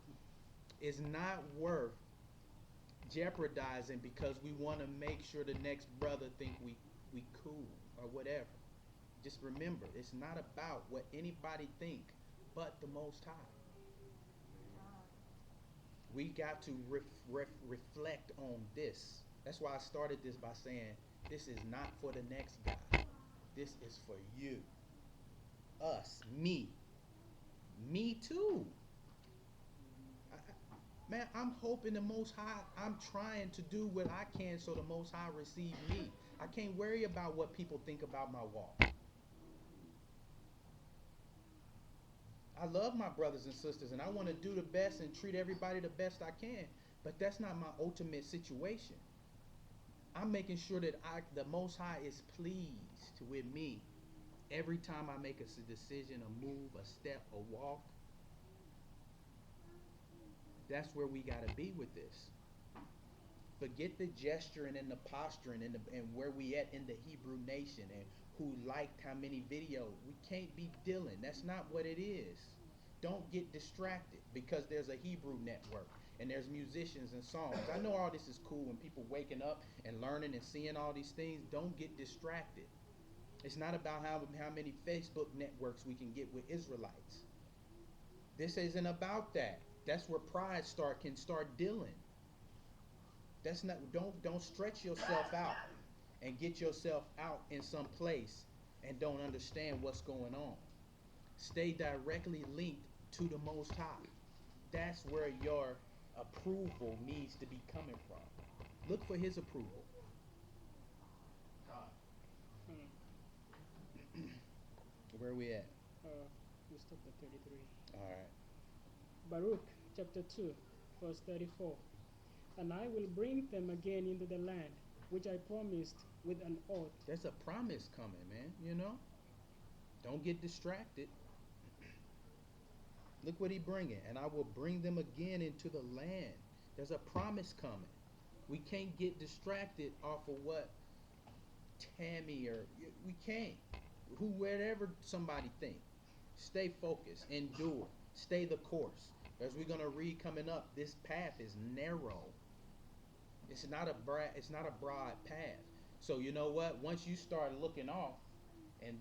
it's not worth jeopardizing because we want to make sure the next brother think we cool or whatever. Just remember, it's not about what anybody think, but the Most High. We got to reflect on this. That's why I started this by saying, this is not for the next guy. This is for you, us, me too. Man, I'm hoping the Most High, I'm trying to do what I can so the Most High receive me. I can't worry about what people think about my walk. I love my brothers and sisters, and I want to do the best and treat everybody the best I can, but that's not my ultimate situation. I'm making sure that the Most High is pleased with me every time I make a decision, a move, a step, a walk. That's where we got to be with this. Forget the gesturing and the posturing and where we at in the Hebrew nation and who liked how many videos. We can't be dealing. That's not what it is. Don't get distracted because there's a Hebrew network and there's musicians and songs. I know all this is cool when people waking up and learning and seeing all these things. Don't get distracted. It's not about how many Facebook networks we can get with Israelites. This isn't about that. That's where pride can start dealing. That's not. Don't stretch yourself out and get yourself out in some place and don't understand what's going on. Stay directly linked to the Most High. That's where your approval needs to be coming from. Look for His approval. Hmm. Where are we at? We stopped at 33. All right. Baruch chapter 2, verse 34. And I will bring them again into the land which I promised with an oath. There's a promise coming, man. Don't get distracted. Look what He bringing. And I will bring them again into the land. There's a promise coming. We can't get distracted off of what Tammy or we can't. Whoever somebody think. Stay focused. Endure. Stay the course. As we're gonna read coming up, this path is narrow. It's not a broad path. So you know what? Once you start looking off and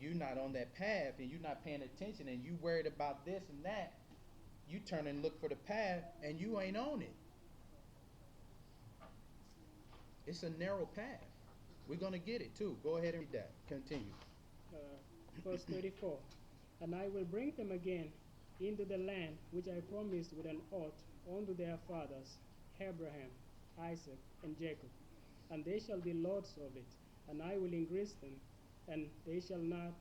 you're not on that path and you're not paying attention and you worried about this and that, you turn and look for the path and you ain't on it. It's a narrow path. We're gonna get it too. Go ahead and read that. Continue. Verse 34. And I will bring them again into the land which I promised with an oath unto their fathers, Abraham, Isaac, and Jacob, and they shall be lords of it, and I will increase them, and they shall not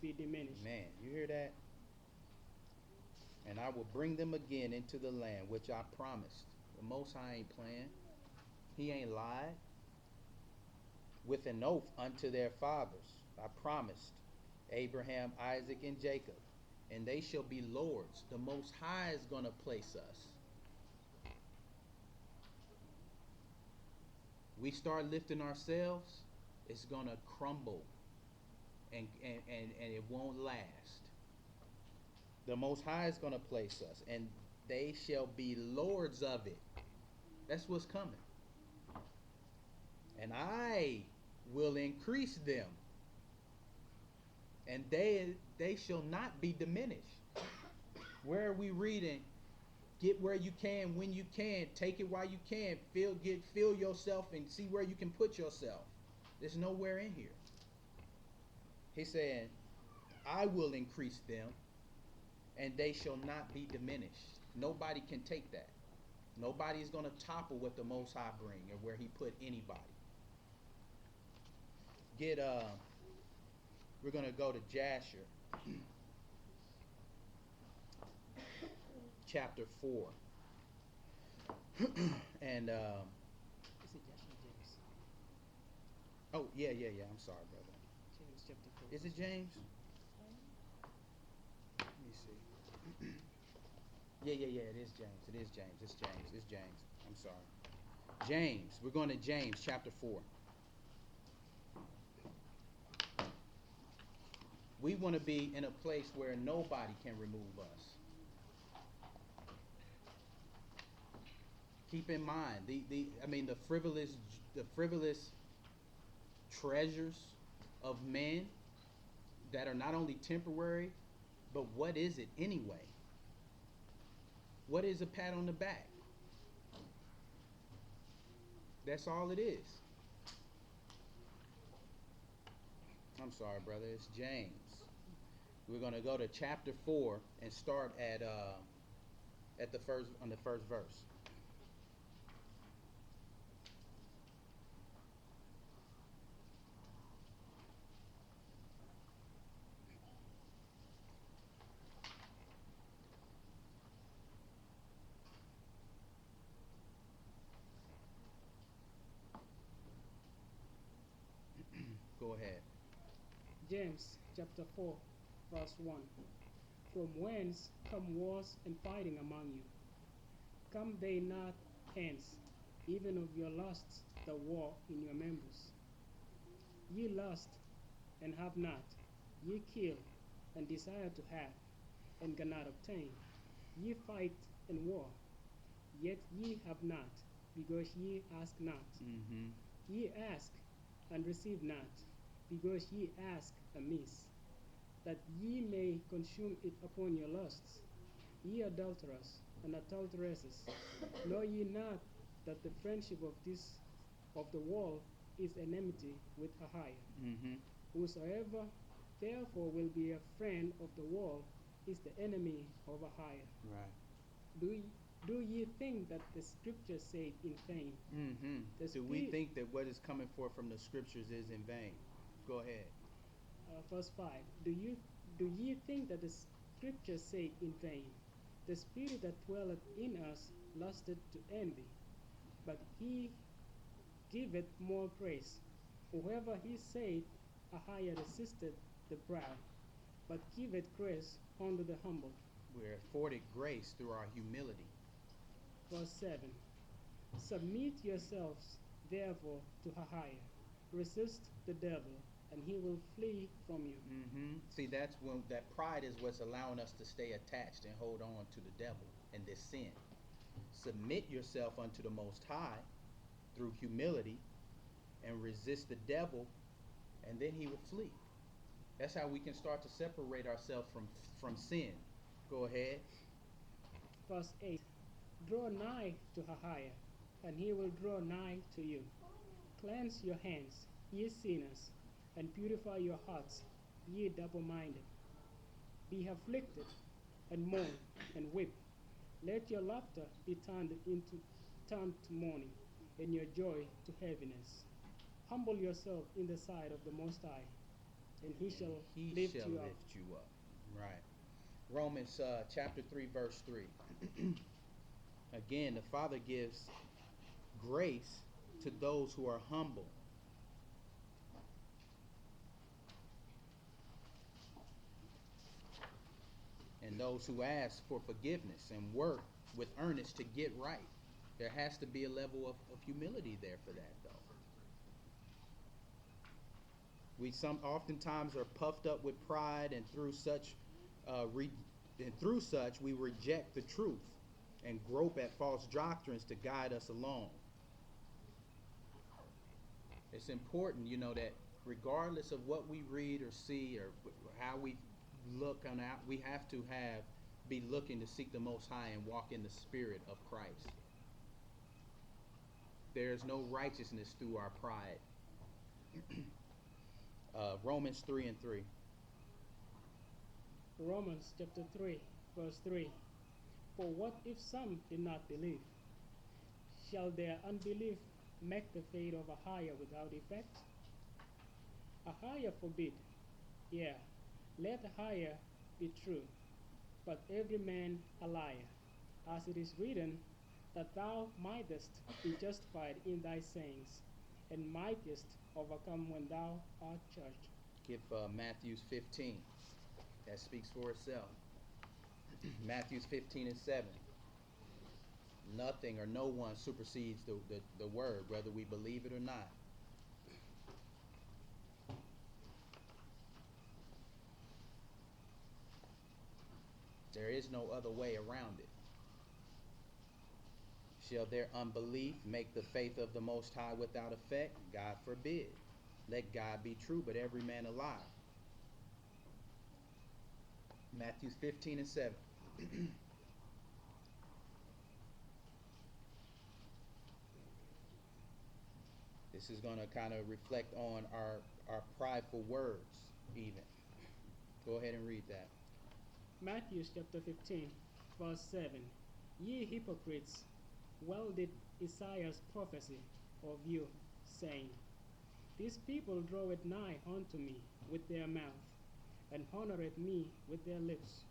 be diminished. Man, you hear that? And I will bring them again into the land which I promised. The Most High ain't playing. He ain't lied. With an oath unto their fathers, I promised Abraham, Isaac, and Jacob, and they shall be lords. The Most High is going to place us. We start lifting ourselves, it's going to crumble and it won't last. The Most High is going to place us, and they shall be lords of it. That's what's coming. And I will increase them, and they shall not be diminished. Where are we reading? Get where you can, when you can. Take it while you can. Feel yourself and see where you can put yourself. There's nowhere in here. He's saying, I will increase them, and they shall not be diminished. Nobody can take that. Nobody's going to topple what the Most High bring or where He put anybody. We're going to go to Jasher. Chapter 4. And Is it Joshua James? oh yeah. I'm sorry, brother. James chapter 4. Is it James? Let me see. Yeah. It is James. It's James. I'm sorry. James. We're going to James chapter 4. We want to be in a place where nobody can remove us. Keep in mind the frivolous treasures of men that are not only temporary, but what is it anyway? What is a pat on the back? That's all it is. I'm sorry, brother. It's James. We're gonna go to chapter 4 and start at the first verse. Go ahead. James chapter 4, verse 1. From whence come wars and fighting among you? Come they not hence, even of your lusts that war in your members? Ye lust and have not, ye kill and desire to have, and cannot obtain. Ye fight and war, yet ye have not, because ye ask not. Mm-hmm. Ye ask and receive not, because ye ask amiss, that ye may consume it upon your lusts. Ye adulterers and adulteresses, know ye not that the friendship of the world is enmity with Ahiah? Mm-hmm. Whosoever therefore will be a friend of the world is the enemy of Ahiah. Right. Do ye, do ye think that the scripture said in vain? Mm-hmm. The Do we spirit, think that what is coming forth from the scriptures is in vain? Go ahead. verse 5. Do ye think that the scripture said in vain? The spirit that dwelleth in us lusted to envy, but he giveth more grace. Whoever he said, Ahiah resisted the proud, but giveth grace unto the humble. We're afforded grace through our humility. Verse 7. Submit yourselves therefore to Ahiah. Resist the devil, and he will flee from you. Mm-hmm. See, that's when that pride is what's allowing us to stay attached and hold on to the devil and this sin. Submit yourself unto the Most High through humility and resist the devil, and then he will flee. That's how we can start to separate ourselves from sin. Go ahead. Verse 8. Draw nigh to Ahiah, and he will draw nigh to you. Cleanse your hands, ye sinners, and purify your hearts, ye double minded. Be afflicted, and mourn, and weep. Let your laughter be turned to mourning, and your joy to heaviness. Humble yourself in the sight of the Most High, and he And shall he lift shall you up. lift you up. Right. Romans chapter 3, verse 3. Again, the Father gives grace to those who are humble. And those who ask for forgiveness and work with earnest to get right. There has to be a level of humility there for that, though. We some oftentimes are puffed up with pride, and uh, re, through such we reject the truth and grope at false doctrines to guide us along. It's important, that regardless of what we read or see or how we look on out, we have to be looking to seek the Most High and walk in the spirit of Christ. There is no righteousness through our pride. Romans 3 and 3. Romans chapter 3, verse 3. For what if some did not believe? Shall their unbelief make the faith of Ahiah without effect? Ahiah forbid. Yea, let Ahiah be true, but every man a liar. As it is written, that thou mightest be justified in thy sayings, and mightest overcome when thou art judged. Give Matthew 15. That speaks for itself. Matthew 15 and 7. Nothing or no one supersedes the word, whether we believe it or not. There is no other way around it. Shall their unbelief make the faith of the Most High without effect? God forbid. Let God be true, but every man a lie. Matthew 15 and 7. This is going to kind of reflect on our prideful words, even. Go ahead and read that. Matthew chapter 15, verse 7. Ye hypocrites, well did Isaiah prophesy of you, saying, These people draw it nigh unto me with their mouth, and honoreth me with their lips,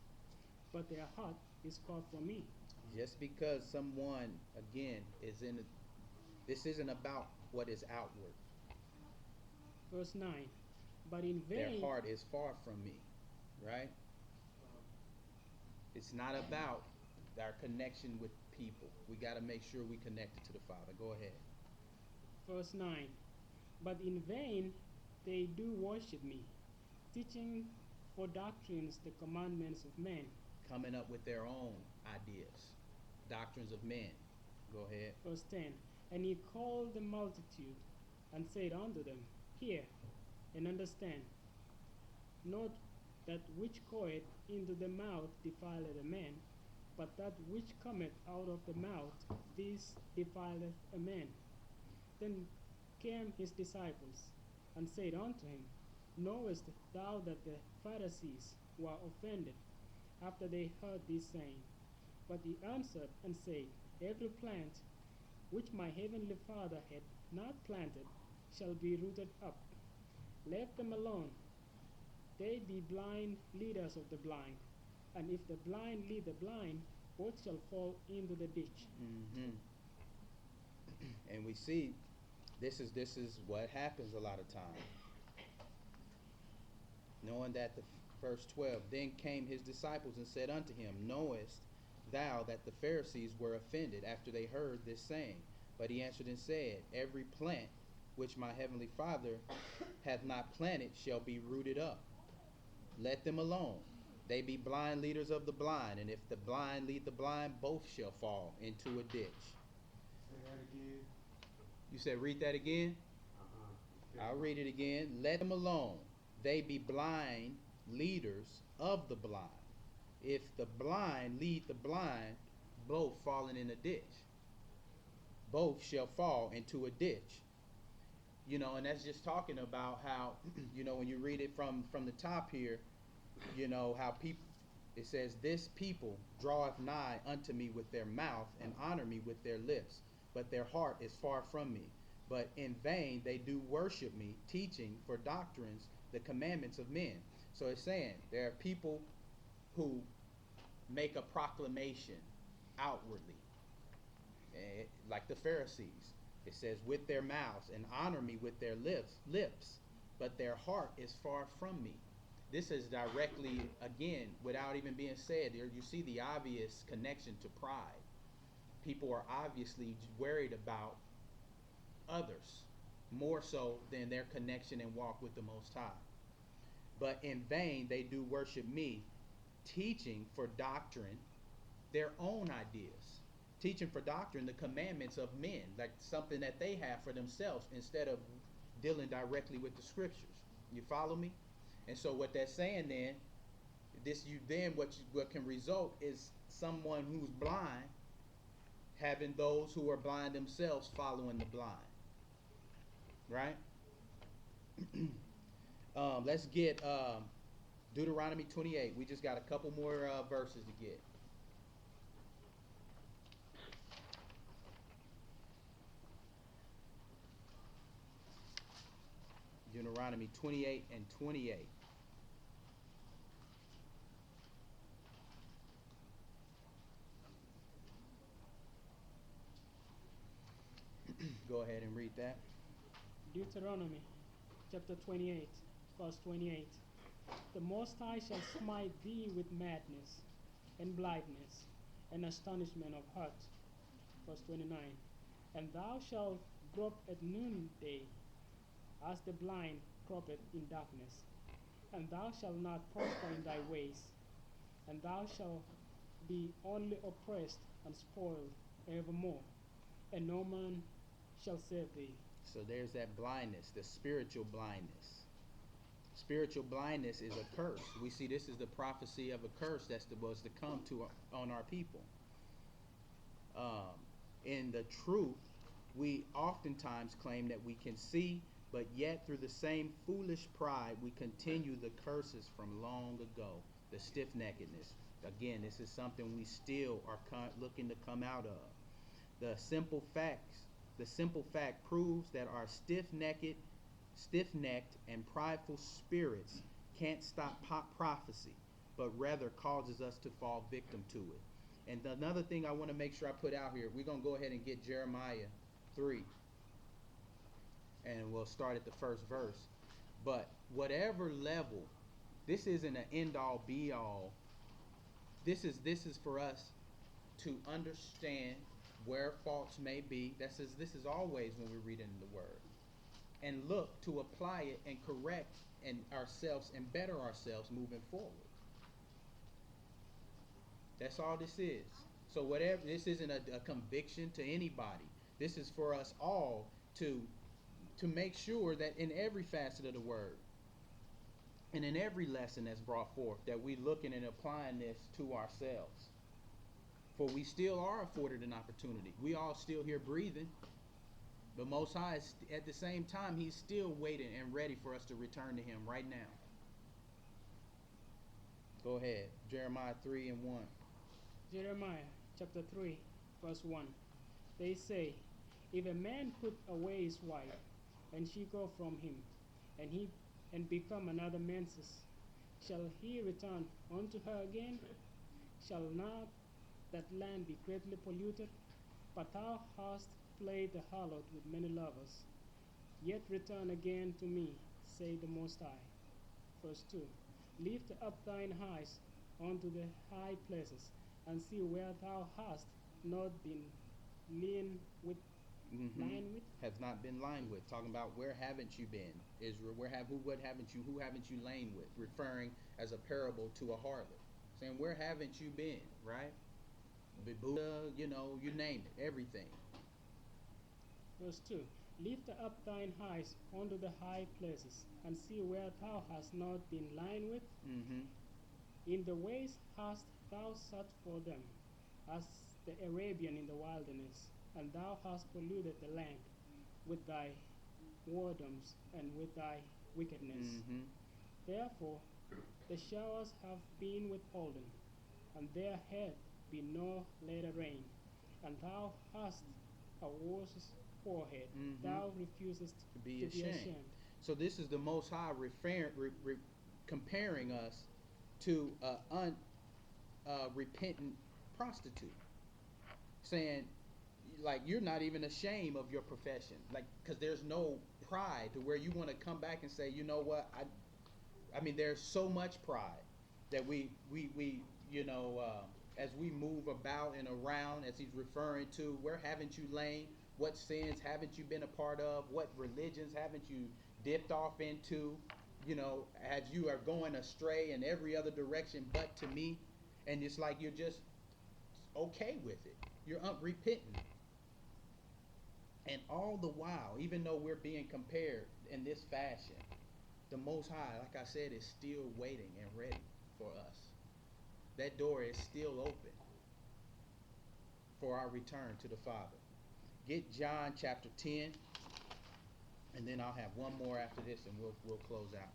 but their heart is far from me. Just because someone, again, is in, this isn't about what is outward. Verse 9. But in Their vain, heart is far from me, right? It's not about our connection with people. We got to make sure we connected to the Father. Go ahead. verse 9. But in vain they do worship me, teaching for doctrines the commandments of men. Coming up with their own ideas, doctrines of men. Go ahead. Verse 10. And he called the multitude, and said unto them, Hear, and understand. Not that which goeth into the mouth defileth a man, but that which cometh out of the mouth, this defileth a man. Then came his disciples, and said unto him, Knowest thou that the Pharisees were offended after they heard this saying? But he answered and said, Every plant which my heavenly Father hath not planted shall be rooted up. Let them alone. They be blind leaders of the blind. And if the blind lead the blind, both shall fall into the ditch. Mm-hmm. And we see this is what happens a lot of times. Knowing that the verse 12, then came his disciples and said unto him, Knowest thou that the Pharisees were offended after they heard this saying? But he answered and said, Every plant which my heavenly Father hath not planted shall be rooted up. Let them alone. They be blind leaders of the blind, and if the blind lead the blind, both shall fall into a ditch. Say that again. You said read that again? I'll read it again. Let them alone. They be blind leaders of the blind. If the blind lead the blind, both falling in a ditch. Both shall fall into a ditch. You know, and that's just talking about how, you know, when you read it from the top here, you know, how people, it says, This people draweth nigh unto me with their mouth, and honor me with their lips, but their heart is far from me. But in vain they do worship me, teaching for doctrines the commandments of men. So it's saying there are people who make a proclamation outwardly, like the Pharisees. It says, with their mouths, and honor me with their lips, but their heart is far from me. This is directly, again, without even being said, there you see the obvious connection to pride. People are obviously worried about others more so than their connection and walk with the Most High. But in vain they do worship me, teaching for doctrine their own ideas. Teaching for doctrine the commandments of men, like something that they have for themselves, instead of dealing directly with the scriptures. You follow me? And so what that's saying then, what can result is someone who's blind having those who are blind themselves following the blind. Right? Let's get Deuteronomy 28. We just got a couple more verses to get. Deuteronomy 28 and 28. Go ahead and read that. Deuteronomy chapter 28, verse 28. The Most High shall smite thee with madness, and blindness, and astonishment of heart. Verse 29. And thou shalt grope at noonday, as the blind gropeth in darkness. And thou shalt not prosper in thy ways, and thou shalt be only oppressed and spoiled evermore. and no man shall save thee. So there's that blindness, the spiritual blindness. Spiritual blindness is a curse. We see this is the prophecy of a curse that was to come to on our people. In the truth, we oftentimes claim that we can see, but yet through the same foolish pride, we continue the curses from long ago. The stiff-neckedness. Again, this is something we still are looking to come out of. The simple facts, the simple fact proves that our stiff-necked and prideful spirits can't stop prophecy, but rather causes us to fall victim to it. And another thing I want to make sure I put out here, we're going to go ahead and get Jeremiah 3, and we'll start at the first verse. But whatever level, this isn't an end-all, be-all. This is for us to understand where faults may be. This is always when we're reading the Word, and look to apply it and correct and ourselves and better ourselves moving forward. That's all this is. So whatever, this isn't a conviction to anybody. This is for us all to make sure that in every facet of the Word and in every lesson that's brought forth, that we looking and applying this to ourselves. For we still are afforded an opportunity. We all still here breathing. But Most High, is, at the same time, He's still waiting and ready for us to return to Him right now. Go ahead. Jeremiah 3 and 1. Jeremiah chapter 3, verse 1. They say, if a man put away his wife, and she go from him, and become another man's, shall he return unto her again? Shall not that land be greatly polluted? But thou hast played the harlot with many lovers. Yet return again to me, say the Most High. Verse 2. Lift up thine eyes unto the high places, and see where thou hast not been lean with, lined with. Has not been lined with. Talking about where haven't you been, Israel? Who haven't you lain with? Referring as a parable to a harlot. Saying where haven't you been, right? The Buddha, you name it, everything. Verse 2. Lift up thine eyes unto the high places, and see where thou hast not been lined with. In the ways hast thou sat for them, as the Arabian in the wilderness, and thou hast polluted the land with thy whoredoms and with thy wickedness. Therefore the showers have been withholden, and there hath been no later rain, and thou hast a worse forehead. Thou refusest to be ashamed. So this is the Most High comparing us to an unrepentant prostitute, saying, like, you're not even ashamed of your profession, like, because there's no pride to where you want to come back and say, you know what, I mean, there's so much pride that we as we move about and around, as he's referring to, where haven't you lain? What sins haven't you been a part of? What religions haven't you dipped off into? As you are going astray in every other direction but to me, and it's like you're just okay with it. You're unrepentant. And all the while, even though we're being compared in this fashion, the Most High, like I said, is still waiting and ready for us. That door is still open for our return to the Father. Get John chapter 10, and then I'll have one more after this, and we'll close out.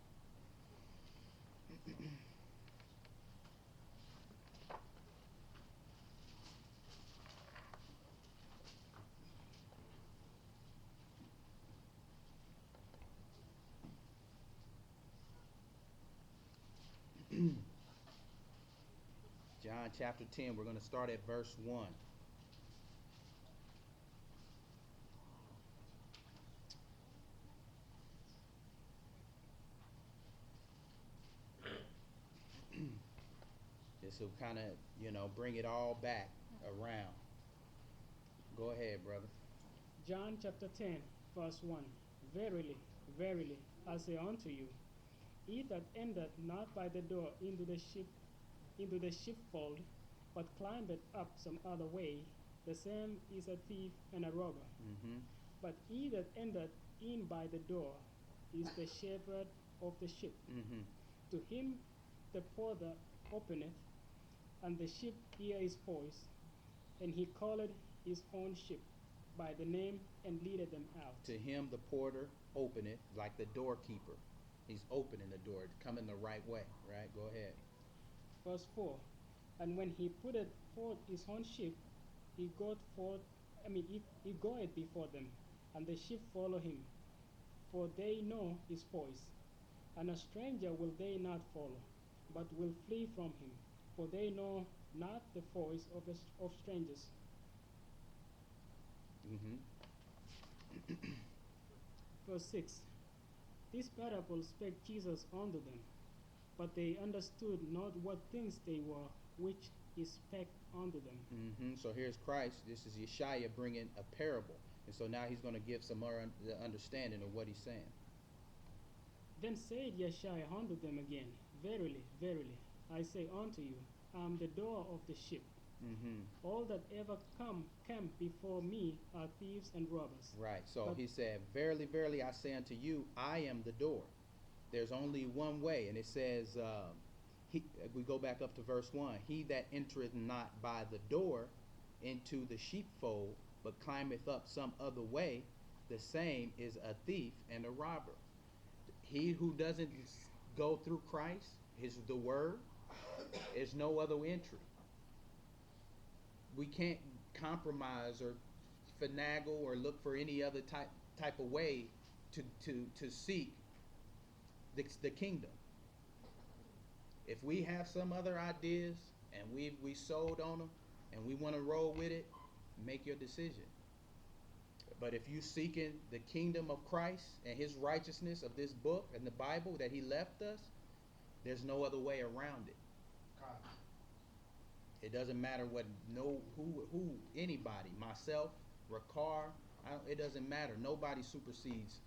John chapter 10, we're going to start at verse 1. This will kind of, bring it all back around. Go ahead, brother. John chapter 10, verse 1. Verily, verily, I say unto you, he that entereth not by the door into the sheepfold, but climbeth up some other way, the same is a thief and a robber. Mm-hmm. But he that entered in by the door is the shepherd of the sheep. Mm-hmm. To him the porter openeth, and the sheep hear his voice, and he calleth his own sheep by the name and leadeth them out. To him the porter openeth, like the doorkeeper. He's opening the door to come in the right way. Right? Go ahead. Verse 4. And when he putteth forth his own sheep, he goeth forth, he goeth before them, and the sheep follow him, for they know his voice. And a stranger will they not follow, but will flee from him, for they know not the voice of strangers. Mm-hmm. Verse 6. This parable spake Jesus unto them, but they understood not what things they were which he spake unto them. Mm-hmm. So here's Christ. This is Yeshaya bringing a parable. And so now he's going to give some more understanding of what he's saying. Then said Yeshua unto them again, Verily, verily, I say unto you, I am the door of the sheep. Mm-hmm. All that ever came before me are thieves and robbers. Right. So But he said, Verily, verily, I say unto you, I am the door. There's only one way. And it says, we go back up to verse 1. He that entereth not by the door into the sheepfold, but climbeth up some other way, the same is a thief and a robber. He who doesn't go through Christ, the word, is no other entry. We can't compromise or finagle or look for any other type of way to seek the kingdom. If we have some other ideas and we sold on them and we want to roll with it, make your decision. But if you seeking the kingdom of Christ and his righteousness of this book and the Bible that he left us, there's no other way around it. It doesn't matter who anybody, myself, Rakar, it doesn't matter. Nobody supersedes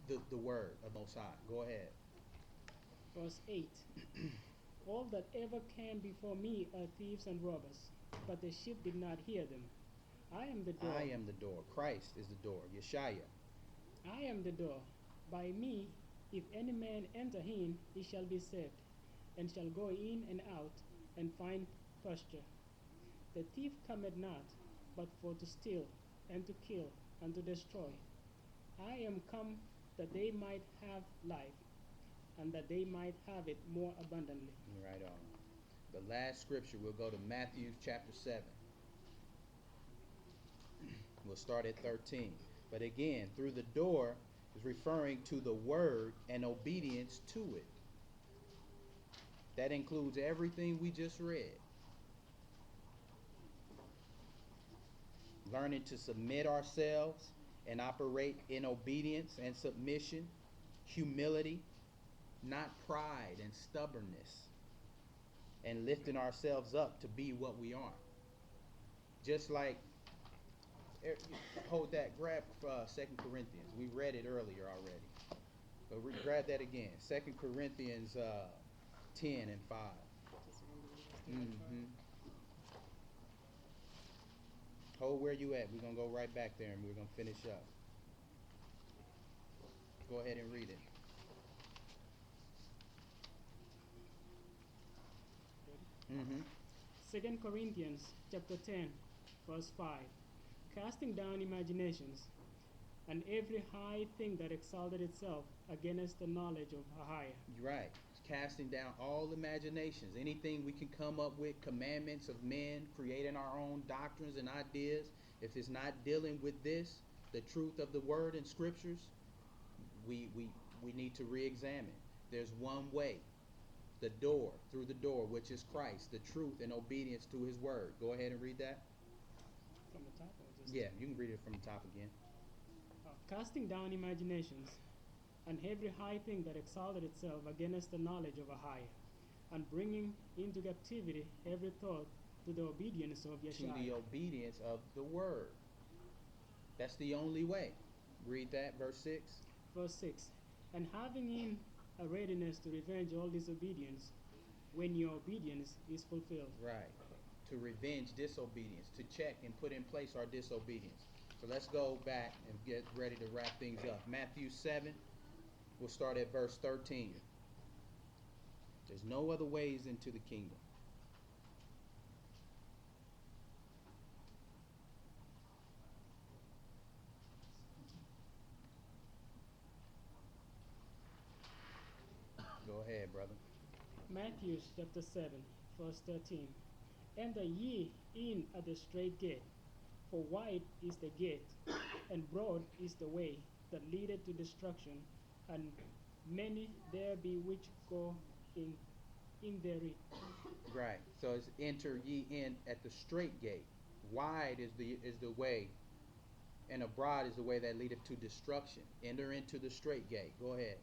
the word of Most High. Go ahead. verse 8. All that ever came before me are thieves and robbers, but the sheep did not hear them. I am the door. I am the door. Christ is the door. Yeshaya. I am the door. By me, if any man enter in, he shall be saved, and shall go in and out, and find pasture. The thief cometh not, but for to steal, and to kill, and to destroy. I am come that they might have life, and that they might have it more abundantly. Right on. The last scripture, we'll go to Matthew chapter 7. We'll start at 13. But again, through the door is referring to the word and obedience to it. That includes everything we just read. Learning to submit ourselves and operate in obedience and submission, humility, not pride and stubbornness, and lifting ourselves up to be what we are. Just like, hold that, grab 2 Corinthians. We read it earlier already. But grab that again. 2 Corinthians 10 and 5. Mm-hmm. Hold where you at. We're going to go right back there and we're going to finish up. Go ahead and read it. Mm-hmm. 2 Corinthians chapter 10, verse 5. Casting down imaginations, and every high thing that exalted itself against the knowledge of a higher. Right. Casting down all imaginations, anything we can come up with, commandments of men, creating our own doctrines and ideas. If it's not dealing with this, the truth of the word and scriptures, we need to re-examine. There's one way, the door, through the door, which is Christ, the truth and obedience to his word. Go ahead and read that. From the top or just Yeah, you can read it from the top again. casting down imaginations, and every high thing that exalted itself against the knowledge of a higher, and bringing into captivity every thought to the obedience of To Yeshua. the obedience of the word. That's the only way. Read that, verse 6. Verse 6. And having in a readiness to revenge all disobedience, when your obedience is fulfilled. Right. to revenge disobedience, to check and put in place our disobedience. So let's go back and get ready to wrap things up. Matthew 7, we'll start at verse 13. There's no other ways into the kingdom. Go ahead, brother. Matthew chapter 7, verse 13. Enter ye in at the straight gate, for wide is the gate, and broad is the way that leadeth to destruction, and many there be which go in therein. Right. So it's enter ye in at the straight gate. Wide is the way, and broad is the way that leadeth to destruction. Enter into the straight gate. Go ahead.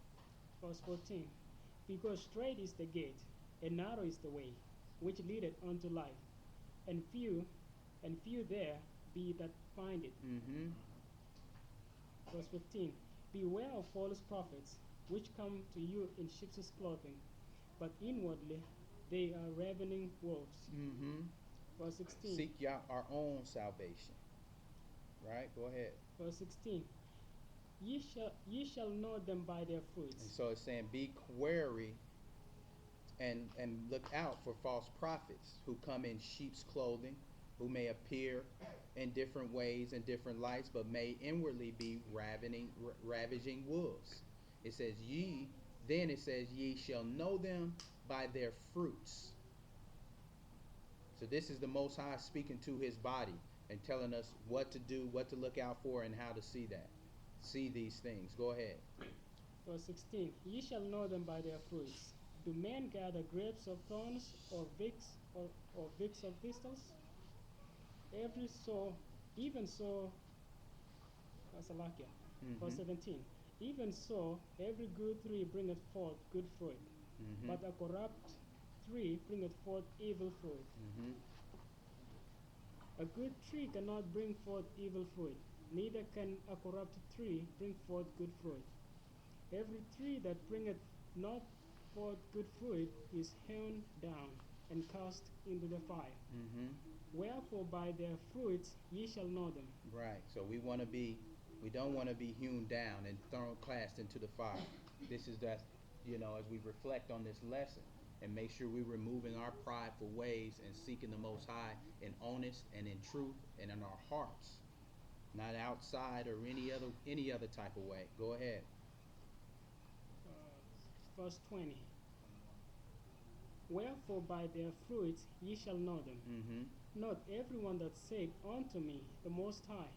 Verse 14. Because straight is the gate, and narrow is the way, which leadeth unto life, and few there be that find it. Mm-hmm. Verse 15. Beware of false prophets, which come to you in sheep's clothing, but inwardly they are ravening wolves. Mm-hmm. Verse 16. Seek our own salvation. Right? Go ahead. Verse 16. Ye shall know them by their fruits. And so it's saying be wary and look out for false prophets who come in sheep's clothing, who may appear in different ways and different lights, but may inwardly be ravaging wolves. It says then it says ye shall know them by their fruits. So this is the Most High speaking to his body and telling us what to do, what to look out for, and how to see these things. Go ahead. Verse 16. Ye shall know them by their fruits. Do men gather grapes of thorns, or figs of thistles? Even so, Salakia. Verse Mm-hmm. 17. Even so, every good tree bringeth forth good fruit, Mm-hmm. but a corrupt tree bringeth forth evil fruit. Mm-hmm. A good tree cannot bring forth evil fruit, neither can a corrupt tree bring forth good fruit. Every tree that bringeth not forth good fruit is hewn down and cast into the fire. Mm-hmm. Wherefore by their fruits ye shall know them. Right. So we don't want to be hewn down and thrown cast into the fire. This is that, as we reflect on this lesson and make sure we're removing our prideful ways and seeking the Most High in honest and in truth and in our hearts, not outside or any other type of way. Go ahead. Verse 20. Wherefore by their fruits ye shall know them. Mm-hmm. Not everyone that saith unto me, the Most High,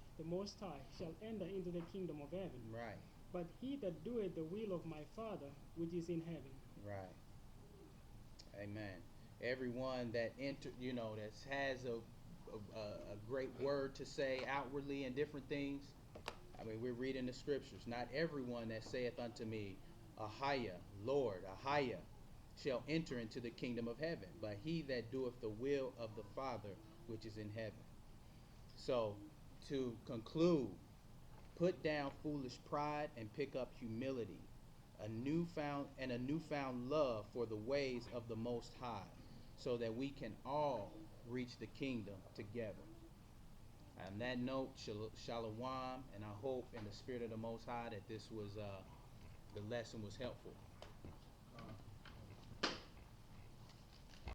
shall enter into the kingdom of heaven, Right. but he that doeth the will of my Father which is in heaven. Right. Amen. Everyone that that has a great word to say outwardly and different things. I mean, we're reading the scriptures. Not everyone that saith unto me, Ahia, Lord, Ahia, shall enter into the kingdom of heaven, but he that doeth the will of the Father which is in heaven. So, to conclude, put down foolish pride and pick up humility, a newfound love for the ways of the Most High, so that we can all reach the kingdom together. On that note, shalom, and I hope in the spirit of the Most High that the lesson was helpful.